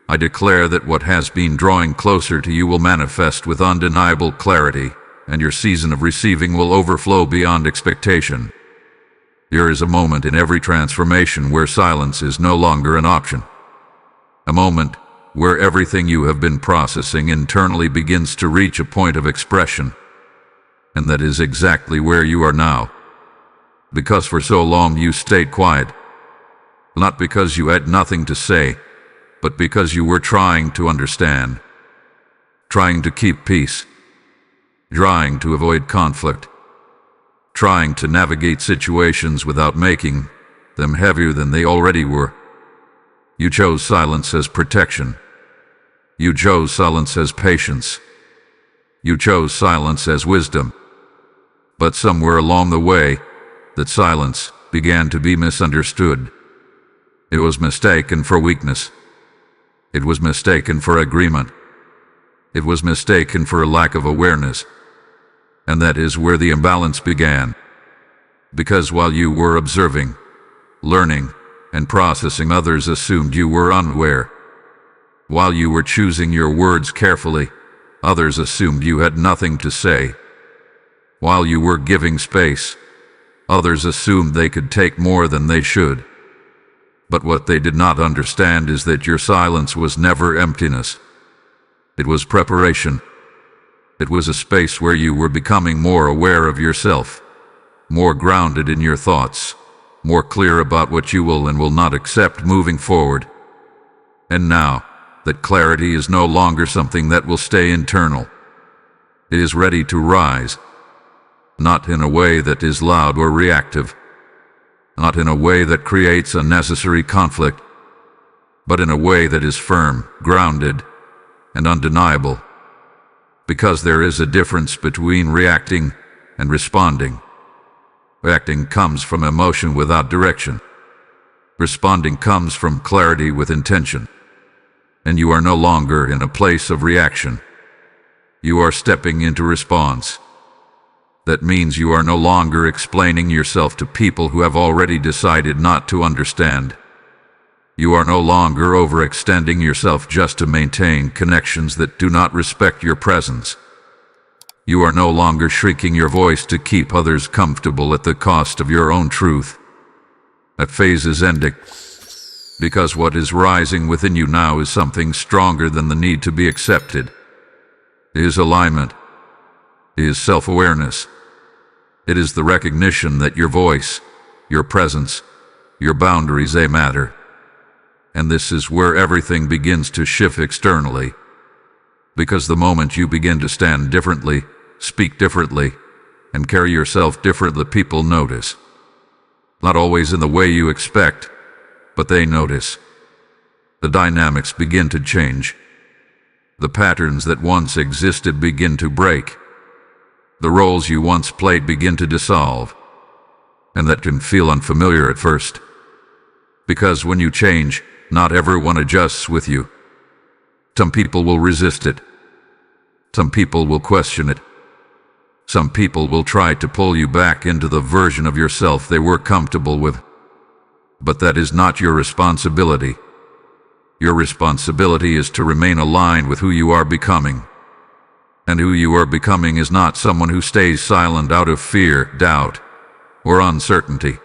I declare that what has been drawing closer to you will manifest with undeniable clarity, and your season of receiving will overflow beyond expectation. There is a moment in every transformation where silence is no longer an option. A moment where everything you have been processing internally begins to reach a point of expression. And that is exactly where you are now. Because for so long you stayed quiet. Not because you had nothing to say, but because you were trying to understand. Trying to keep peace. Trying to avoid conflict. Trying to navigate situations without making them heavier than they already were. You chose silence as protection. You chose silence as patience. You chose silence as wisdom. But somewhere along the way, that silence began to be misunderstood. It was mistaken for weakness. It was mistaken for agreement. It was mistaken for a lack of awareness. And that is where the imbalance began. Because while you were observing, learning, and processing, others assumed you were unaware. While you were choosing your words carefully, others assumed you had nothing to say. While you were giving space, others assumed they could take more than they should. But what they did not understand is that your silence was never emptiness. It was preparation. It was a space where you were becoming more aware of yourself, more grounded in your thoughts, more clear about what you will and will not accept moving forward. And now, that clarity is no longer something that will stay internal. It is ready to rise. Not in a way that is loud or reactive, not in a way that creates unnecessary conflict, but in a way that is firm, grounded, and undeniable. Because there is a difference between reacting and responding. Reacting comes from emotion without direction. Responding comes from clarity with intention. And you are no longer in a place of reaction. You are stepping into response. That means you are no longer explaining yourself to people who have already decided not to understand. You are no longer overextending yourself just to maintain connections that do not respect your presence. You are no longer shrinking your voice to keep others comfortable at the cost of your own truth. That phase is ending, because what is rising within you now is something stronger than the need to be accepted. It is alignment. It is self-awareness. It is the recognition that your voice, your presence, your boundaries, they matter. And this is where everything begins to shift externally. Because the moment you begin to stand differently, speak differently, and carry yourself differently, people notice. Not always in the way you expect, but they notice. The dynamics begin to change. The patterns that once existed begin to break. The roles you once played begin to dissolve. And that can feel unfamiliar at first. Because when you change, not everyone adjusts with you. Some people will resist it. Some people will question it. Some people will try to pull you back into the version of yourself they were comfortable with. But that is not your responsibility. Your responsibility is to remain aligned with who you are becoming. And who you are becoming is not someone who stays silent out of fear, doubt, or uncertainty.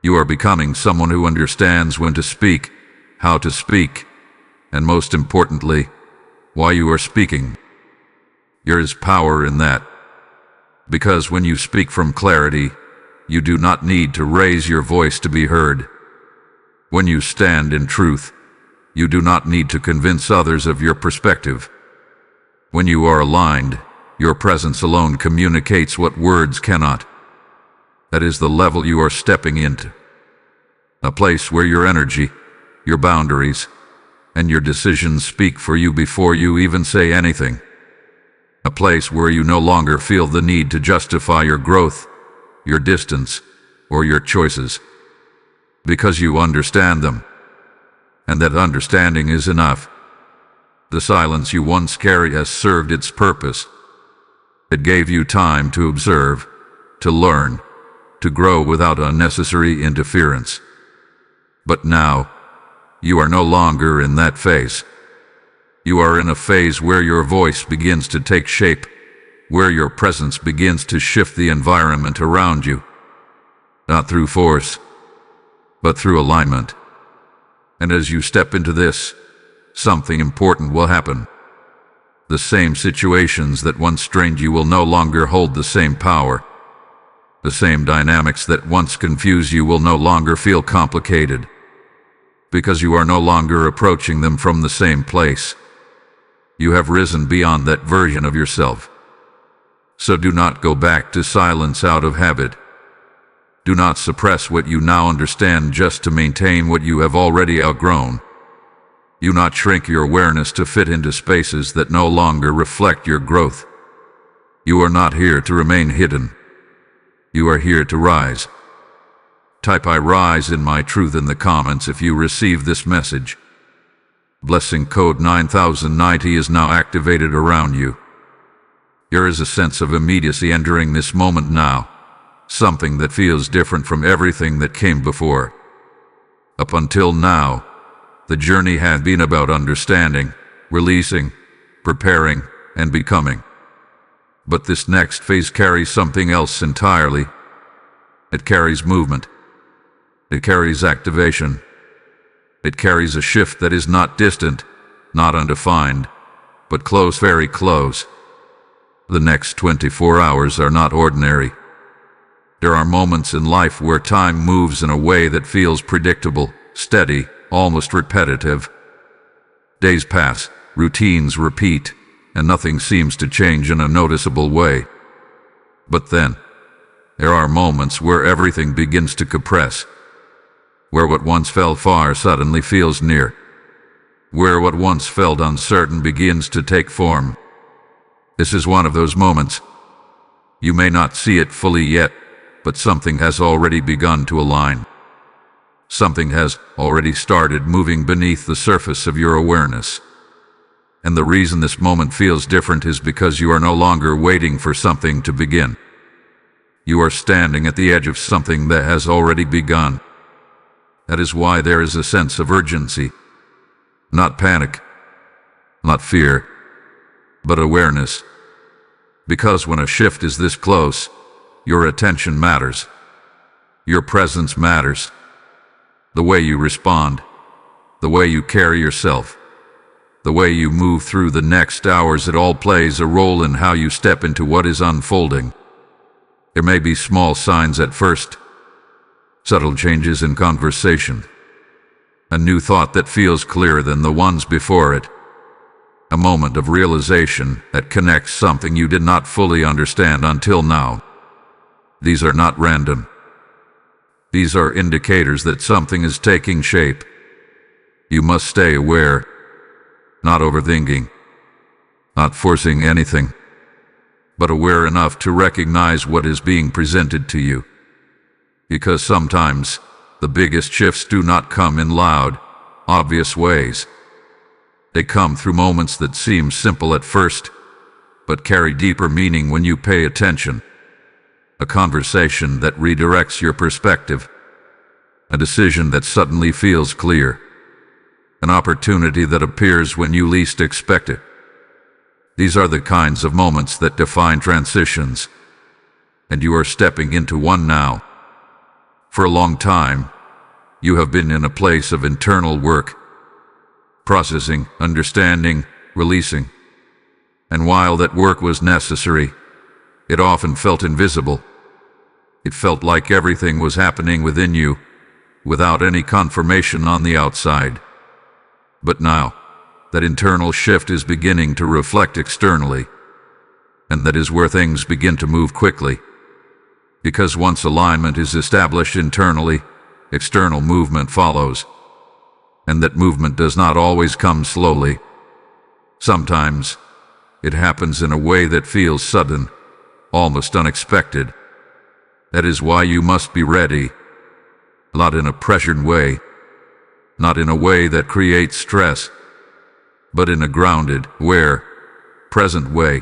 You are becoming someone who understands when to speak, how to speak, and most importantly, why you are speaking. There is power in that. Because when you speak from clarity, you do not need to raise your voice to be heard. When you stand in truth, you do not need to convince others of your perspective. When you are aligned, your presence alone communicates what words cannot. That is the level you are stepping into. A place where your energy, your boundaries, and your decisions speak for you before you even say anything. A place where you no longer feel the need to justify your growth, your distance, or your choices. Because you understand them. And that understanding is enough. The silence you once carried has served its purpose. It gave you time to observe, to learn, to grow without unnecessary interference. But now, you are no longer in that phase. You are in a phase where your voice begins to take shape, where your presence begins to shift the environment around you. Not through force, but through alignment. And as you step into this, something important will happen. The same situations that once strained you will no longer hold the same power. The same dynamics that once confused you will no longer feel complicated. Because you are no longer approaching them from the same place. You have risen beyond that version of yourself. So do not go back to silence out of habit. Do not suppress what you now understand just to maintain what you have already outgrown. Do not shrink your awareness to fit into spaces that no longer reflect your growth. You are not here to remain hidden. You are here to rise. Type "I rise in my truth" in the comments if you receive this message. Blessing code 9090 is now activated around you. There is a sense of immediacy entering this moment now, something that feels different from everything that came before. Up until now, the journey had been about understanding, releasing, preparing, and becoming. But this next phase carries something else entirely. It carries movement. It carries activation. It carries a shift that is not distant, not undefined, but close, very close. The next 24 hours are not ordinary. There are moments in life where time moves in a way that feels predictable, steady, almost repetitive. Days pass, routines repeat, and nothing seems to change in a noticeable way. But then, there are moments where everything begins to compress. Where what once felt far suddenly feels near. Where what once felt uncertain begins to take form. This is one of those moments. You may not see it fully yet, but something has already begun to align. Something has already started moving beneath the surface of your awareness. And the reason this moment feels different is because you are no longer waiting for something to begin. You are standing at the edge of something that has already begun. That is why there is a sense of urgency. Not panic, not fear, but awareness. Because when a shift is this close, your attention matters. Your presence matters. The way you respond, the way you carry yourself, the way you move through the next hours, it all plays a role in how you step into what is unfolding. There may be small signs at first, subtle changes in conversation, a new thought that feels clearer than the ones before it, a moment of realization that connects something you did not fully understand until now. These are not random. These are indicators that something is taking shape. You must stay aware, not overthinking, not forcing anything, but aware enough to recognize what is being presented to you. Because sometimes the biggest shifts do not come in loud, obvious ways. They come through moments that seem simple at first, but carry deeper meaning when you pay attention. A conversation that redirects your perspective, a decision that suddenly feels clear, an opportunity that appears when you least expect it. These are the kinds of moments that define transitions, and you are stepping into one now. For a long time, you have been in a place of internal work, processing, understanding, releasing. And while that work was necessary, it often felt invisible. It felt like everything was happening within you, without any confirmation on the outside. But now, that internal shift is beginning to reflect externally, and that is where things begin to move quickly. Because once alignment is established internally, external movement follows. And that movement does not always come slowly. Sometimes, it happens in a way that feels sudden, almost unexpected. That is why you must be ready, not in a pressured way, not in a way that creates stress, but in a grounded, aware, present way.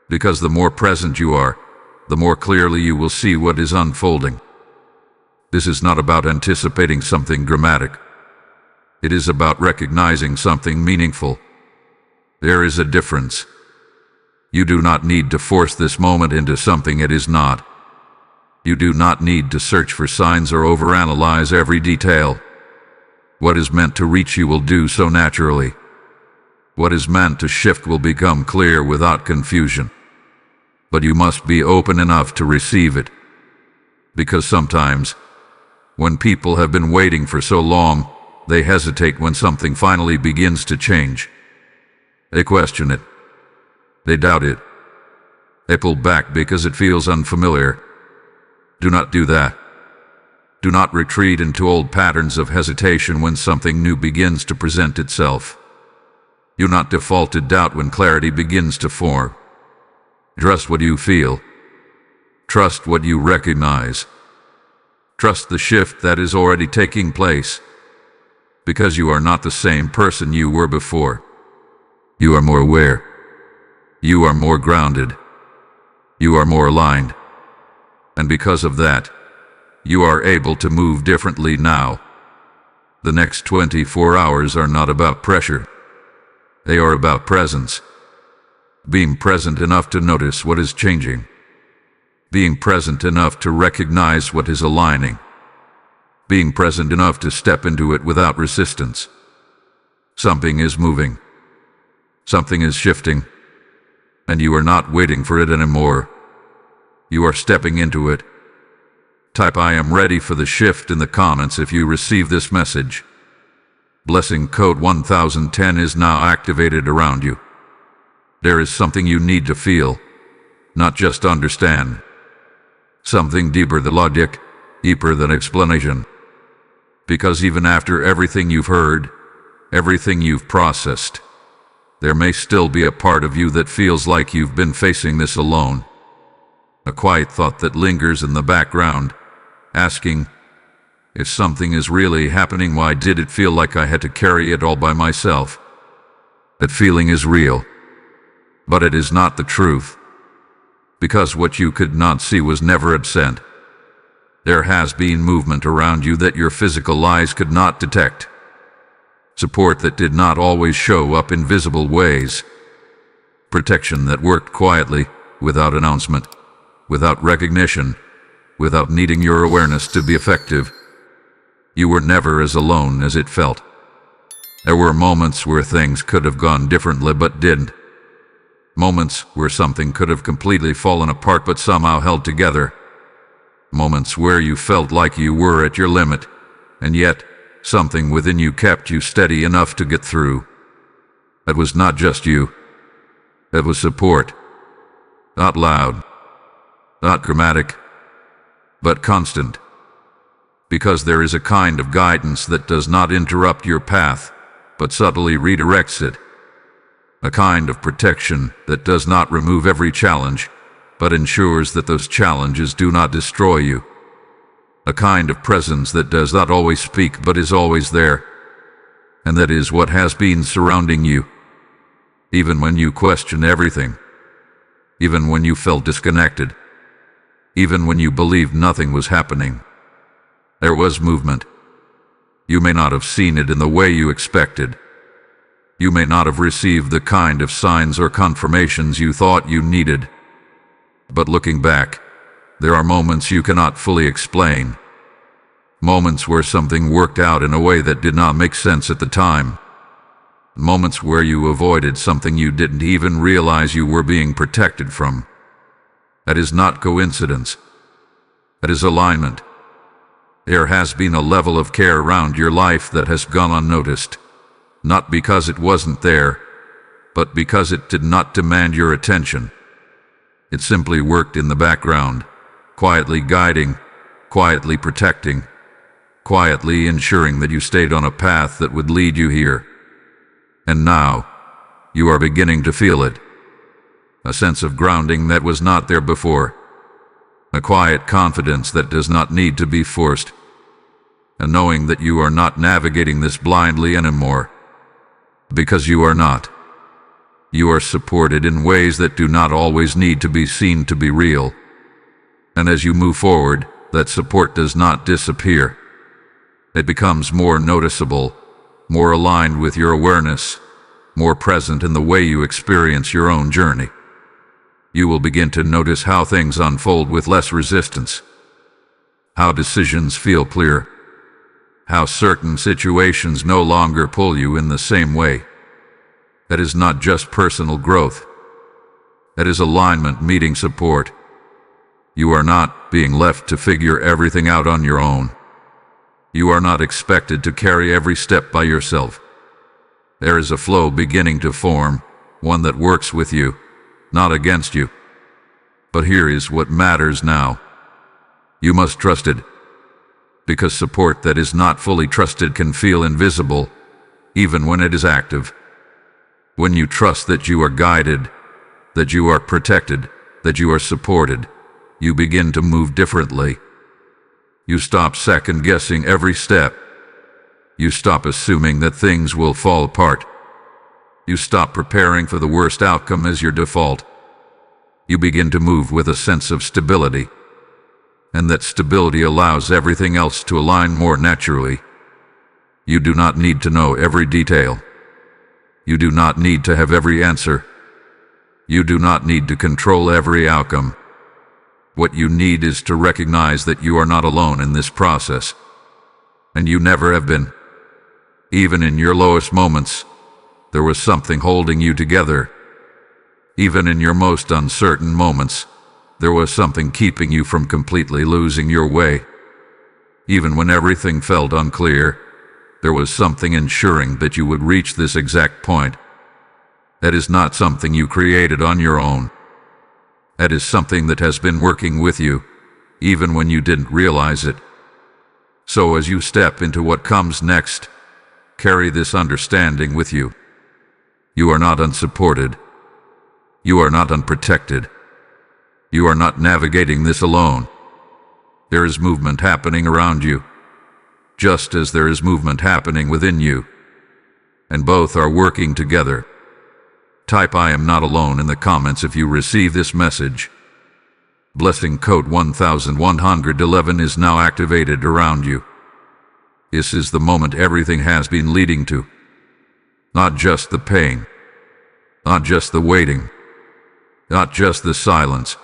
Because the more present you are, the more clearly you will see what is unfolding. This is not about anticipating something dramatic. It is about recognizing something meaningful. There is a difference. You do not need to force this moment into something it is not. You do not need to search for signs or overanalyze every detail. What is meant to reach you will do so naturally. What is meant to shift will become clear without confusion. But you must be open enough to receive it. Because sometimes, when people have been waiting for so long, they hesitate when something finally begins to change. They question it. They doubt it. They pull back because it feels unfamiliar. Do not do that. Do not retreat into old patterns of hesitation when something new begins to present itself. Do not default to doubt when clarity begins to form. Trust what you feel. Trust what you recognize. Trust the shift that is already taking place. Because you are not the same person you were before. You are more aware. You are more grounded. You are more aligned. And because of that, you are able to move differently now. The next 24 hours are not about pressure. They are about presence. Being present enough to notice what is changing. Being present enough to recognize what is aligning. Being present enough to step into it without resistance. Something is moving. Something is shifting. And you are not waiting for it anymore. You are stepping into it. Type "I am ready for the shift" in the comments if you receive this message. Blessing code 1010 is now activated around you. There is something you need to feel, not just understand. Something deeper than logic, deeper than explanation. Because even after everything you've heard, everything you've processed, there may still be a part of you that feels like you've been facing this alone. A quiet thought that lingers in the background, asking, if something is really happening, why did it feel like I had to carry it all by myself? That feeling is real, but it is not the truth, because what you could not see was never absent. There has been movement around you that your physical eyes could not detect. Support that did not always show up in visible ways. Protection that worked quietly, without announcement, without recognition, without needing your awareness to be effective. You were never as alone as it felt. There were moments where things could have gone differently but didn't. Moments where something could have completely fallen apart but somehow held together. Moments where you felt like you were at your limit, and yet something within you kept you steady enough to get through. That was not just you. That was support. Not loud, not dramatic, but constant. Because there is a kind of guidance that does not interrupt your path, but subtly redirects it. A kind of protection that does not remove every challenge, but ensures that those challenges do not destroy you. A kind of presence that does not always speak but is always there. And that is what has been surrounding you. Even when you question everything. Even when you felt disconnected. Even when you believed nothing was happening. There was movement. You may not have seen it in the way you expected. You may not have received the kind of signs or confirmations you thought you needed. But looking back, there are moments you cannot fully explain. Moments where something worked out in a way that did not make sense at the time. Moments where you avoided something you didn't even realize you were being protected from. That is not coincidence. That is alignment. There has been a level of care around your life that has gone unnoticed. Not because it wasn't there, but because it did not demand your attention. It simply worked in the background, quietly guiding, quietly protecting, quietly ensuring that you stayed on a path that would lead you here. And now, you are beginning to feel it. A sense of grounding that was not there before. A quiet confidence that does not need to be forced. And knowing that you are not navigating this blindly anymore. Because you are not. You are supported in ways that do not always need to be seen to be real. And as you move forward, that support does not disappear. It becomes more noticeable, more aligned with your awareness, more present in the way you experience your own journey. You will begin to notice how things unfold with less resistance. How decisions feel clear. How certain situations no longer pull you in the same way. That is not just personal growth. That is alignment meeting support. You are not being left to figure everything out on your own. You are not expected to carry every step by yourself. There is a flow beginning to form, one that works with you, not against you. But here is what matters now. You must trust it. Because support that is not fully trusted can feel invisible, even when it is active. When you trust that you are guided, that you are protected, that you are supported, you begin to move differently. You stop second-guessing every step. You stop assuming that things will fall apart. You stop preparing for the worst outcome as your default. You begin to move with a sense of stability. And that stability allows everything else to align more naturally. You do not need to know every detail. You do not need to have every answer. You do not need to control every outcome. What you need is to recognize that you are not alone in this process. And you never have been. Even in your lowest moments, there was something holding you together. Even in your most uncertain moments, there was something keeping you from completely losing your way. Even when everything felt unclear, there was something ensuring that you would reach this exact point. That is not something you created on your own. That is something that has been working with you, even when you didn't realize it. So as you step into what comes next, carry this understanding with you. You are not unsupported. You are not unprotected. You are not navigating this alone. There is movement happening around you, just as there is movement happening within you. And both are working together, Type "I am not alone" in the comments if you receive this message. Blessing code 1111 is now activated around you. This is the moment everything has been leading to. Not just the pain, not just the waiting, not just the silence,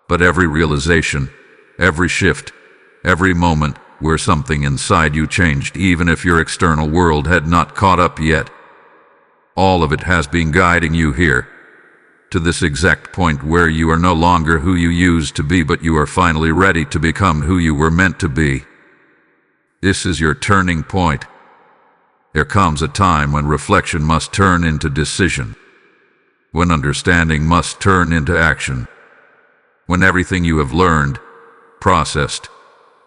but every realization, every shift, every moment where something inside you changed, even if your external world had not caught up yet. All of it has been guiding you here, to this exact point where you are no longer who you used to be, but you are finally ready to become who you were meant to be. This is your turning point. There comes a time when reflection must turn into decision, when understanding must turn into action, when everything you have learned, processed,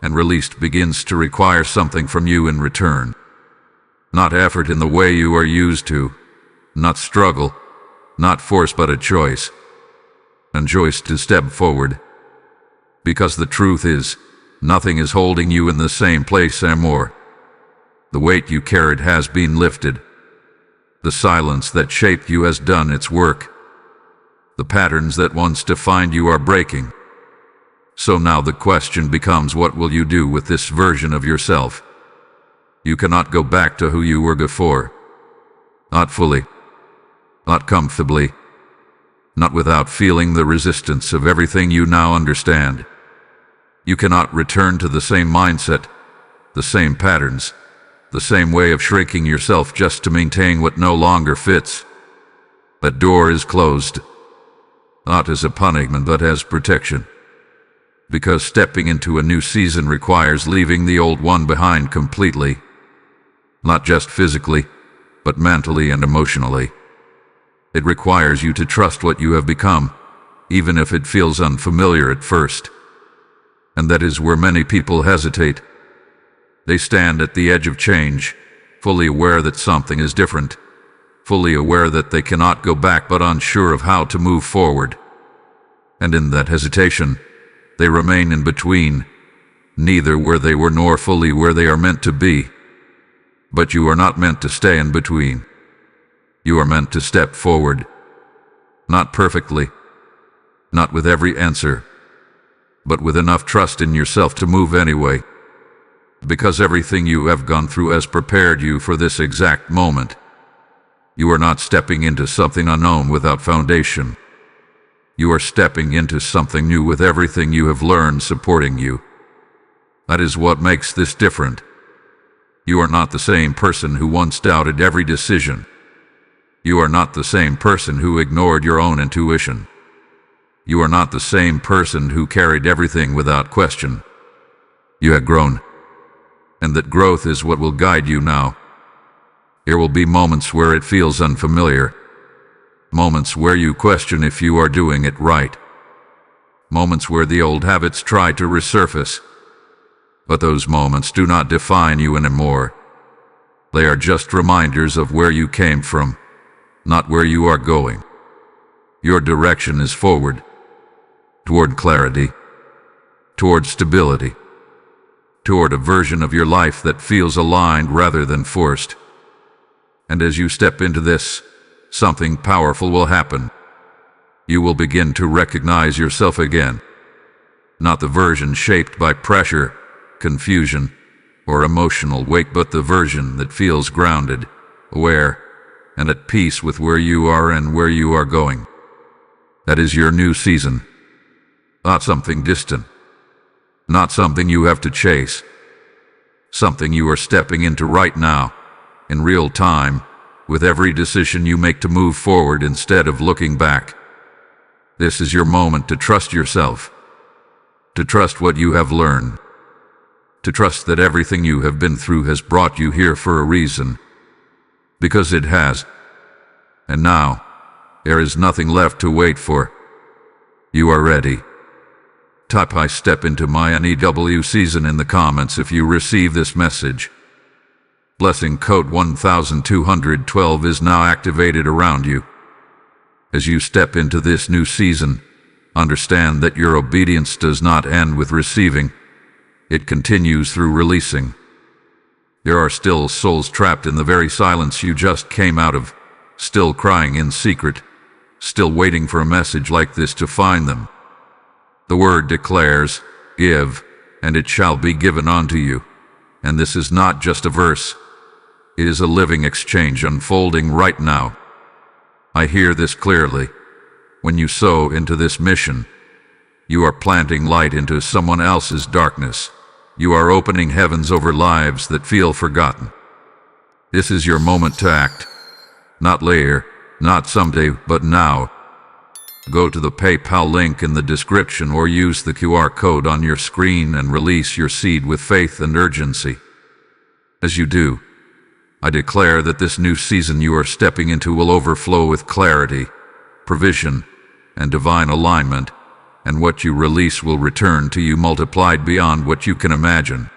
and released begins to require something from you in return. Not effort in the way you are used to, not struggle, not force, but a choice. And choice to step forward. Because the truth is, nothing is holding you in the same place anymore. The weight you carried has been lifted. The silence that shaped you has done its work. The patterns that once defined you are breaking. So now the question becomes, what will you do with this version of yourself? You cannot go back to who you were before. Not fully. Not comfortably. Not without feeling the resistance of everything you now understand. You cannot return to the same mindset, the same patterns, the same way of shrinking yourself just to maintain what no longer fits. That door is closed, not as a punishment but as protection. Because stepping into a new season requires leaving the old one behind completely. Not just physically, but mentally and emotionally. It requires you to trust what you have become, even if it feels unfamiliar at first. And that is where many people hesitate. They stand at the edge of change, fully aware that something is different, fully aware that they cannot go back but unsure of how to move forward. And in that hesitation, they remain in between, neither where they were nor fully where they are meant to be. But you are not meant to stay in between. You are meant to step forward. Not perfectly, not with every answer, but with enough trust in yourself to move anyway. Because everything you have gone through has prepared you for this exact moment. You are not stepping into something unknown without foundation. You are stepping into something new with everything you have learned supporting you. That is what makes this different. You are not the same person who once doubted every decision. You are not the same person who ignored your own intuition. You are not the same person who carried everything without question. You have grown. And that growth is what will guide you now. There will be moments where it feels unfamiliar. Moments where you question if you are doing it right. Moments where the old habits try to resurface. But those moments do not define you anymore. They are just reminders of where you came from, not where you are going. Your direction is forward, toward clarity, toward stability, toward a version of your life that feels aligned rather than forced. And as you step into this, something powerful will happen. You will begin to recognize yourself again. Not the version shaped by pressure, confusion, or emotional weight, but the version that feels grounded, aware, and at peace with where you are and where you are going. That is your new season. Not something distant. Not something you have to chase. Something you are stepping into right now, in real time, with every decision you make to move forward instead of looking back. This is your moment to trust yourself, to trust what you have learned, to trust that everything you have been through has brought you here for a reason, because it has. And now, there is nothing left to wait for. You are ready. Type "I step into my NEW season" in the comments if you receive this message. Blessing code 1212 is now activated around you. As you step into this new season, understand that your obedience does not end with receiving. It continues through releasing. There are still souls trapped in the very silence you just came out of, still crying in secret, still waiting for a message like this to find them. The word declares, "Give, and it shall be given unto you." And this is not just a verse. It is a living exchange unfolding right now. I hear this clearly. When you sow into this mission, you are planting light into someone else's darkness. You are opening heavens over lives that feel forgotten. This is your moment to act. Not later, not someday, but now. Go to the PayPal link in the description or use the QR code on your screen and release your seed with faith and urgency. As you do, I declare that this new season you are stepping into will overflow with clarity, provision, and divine alignment, and what you release will return to you multiplied beyond what you can imagine.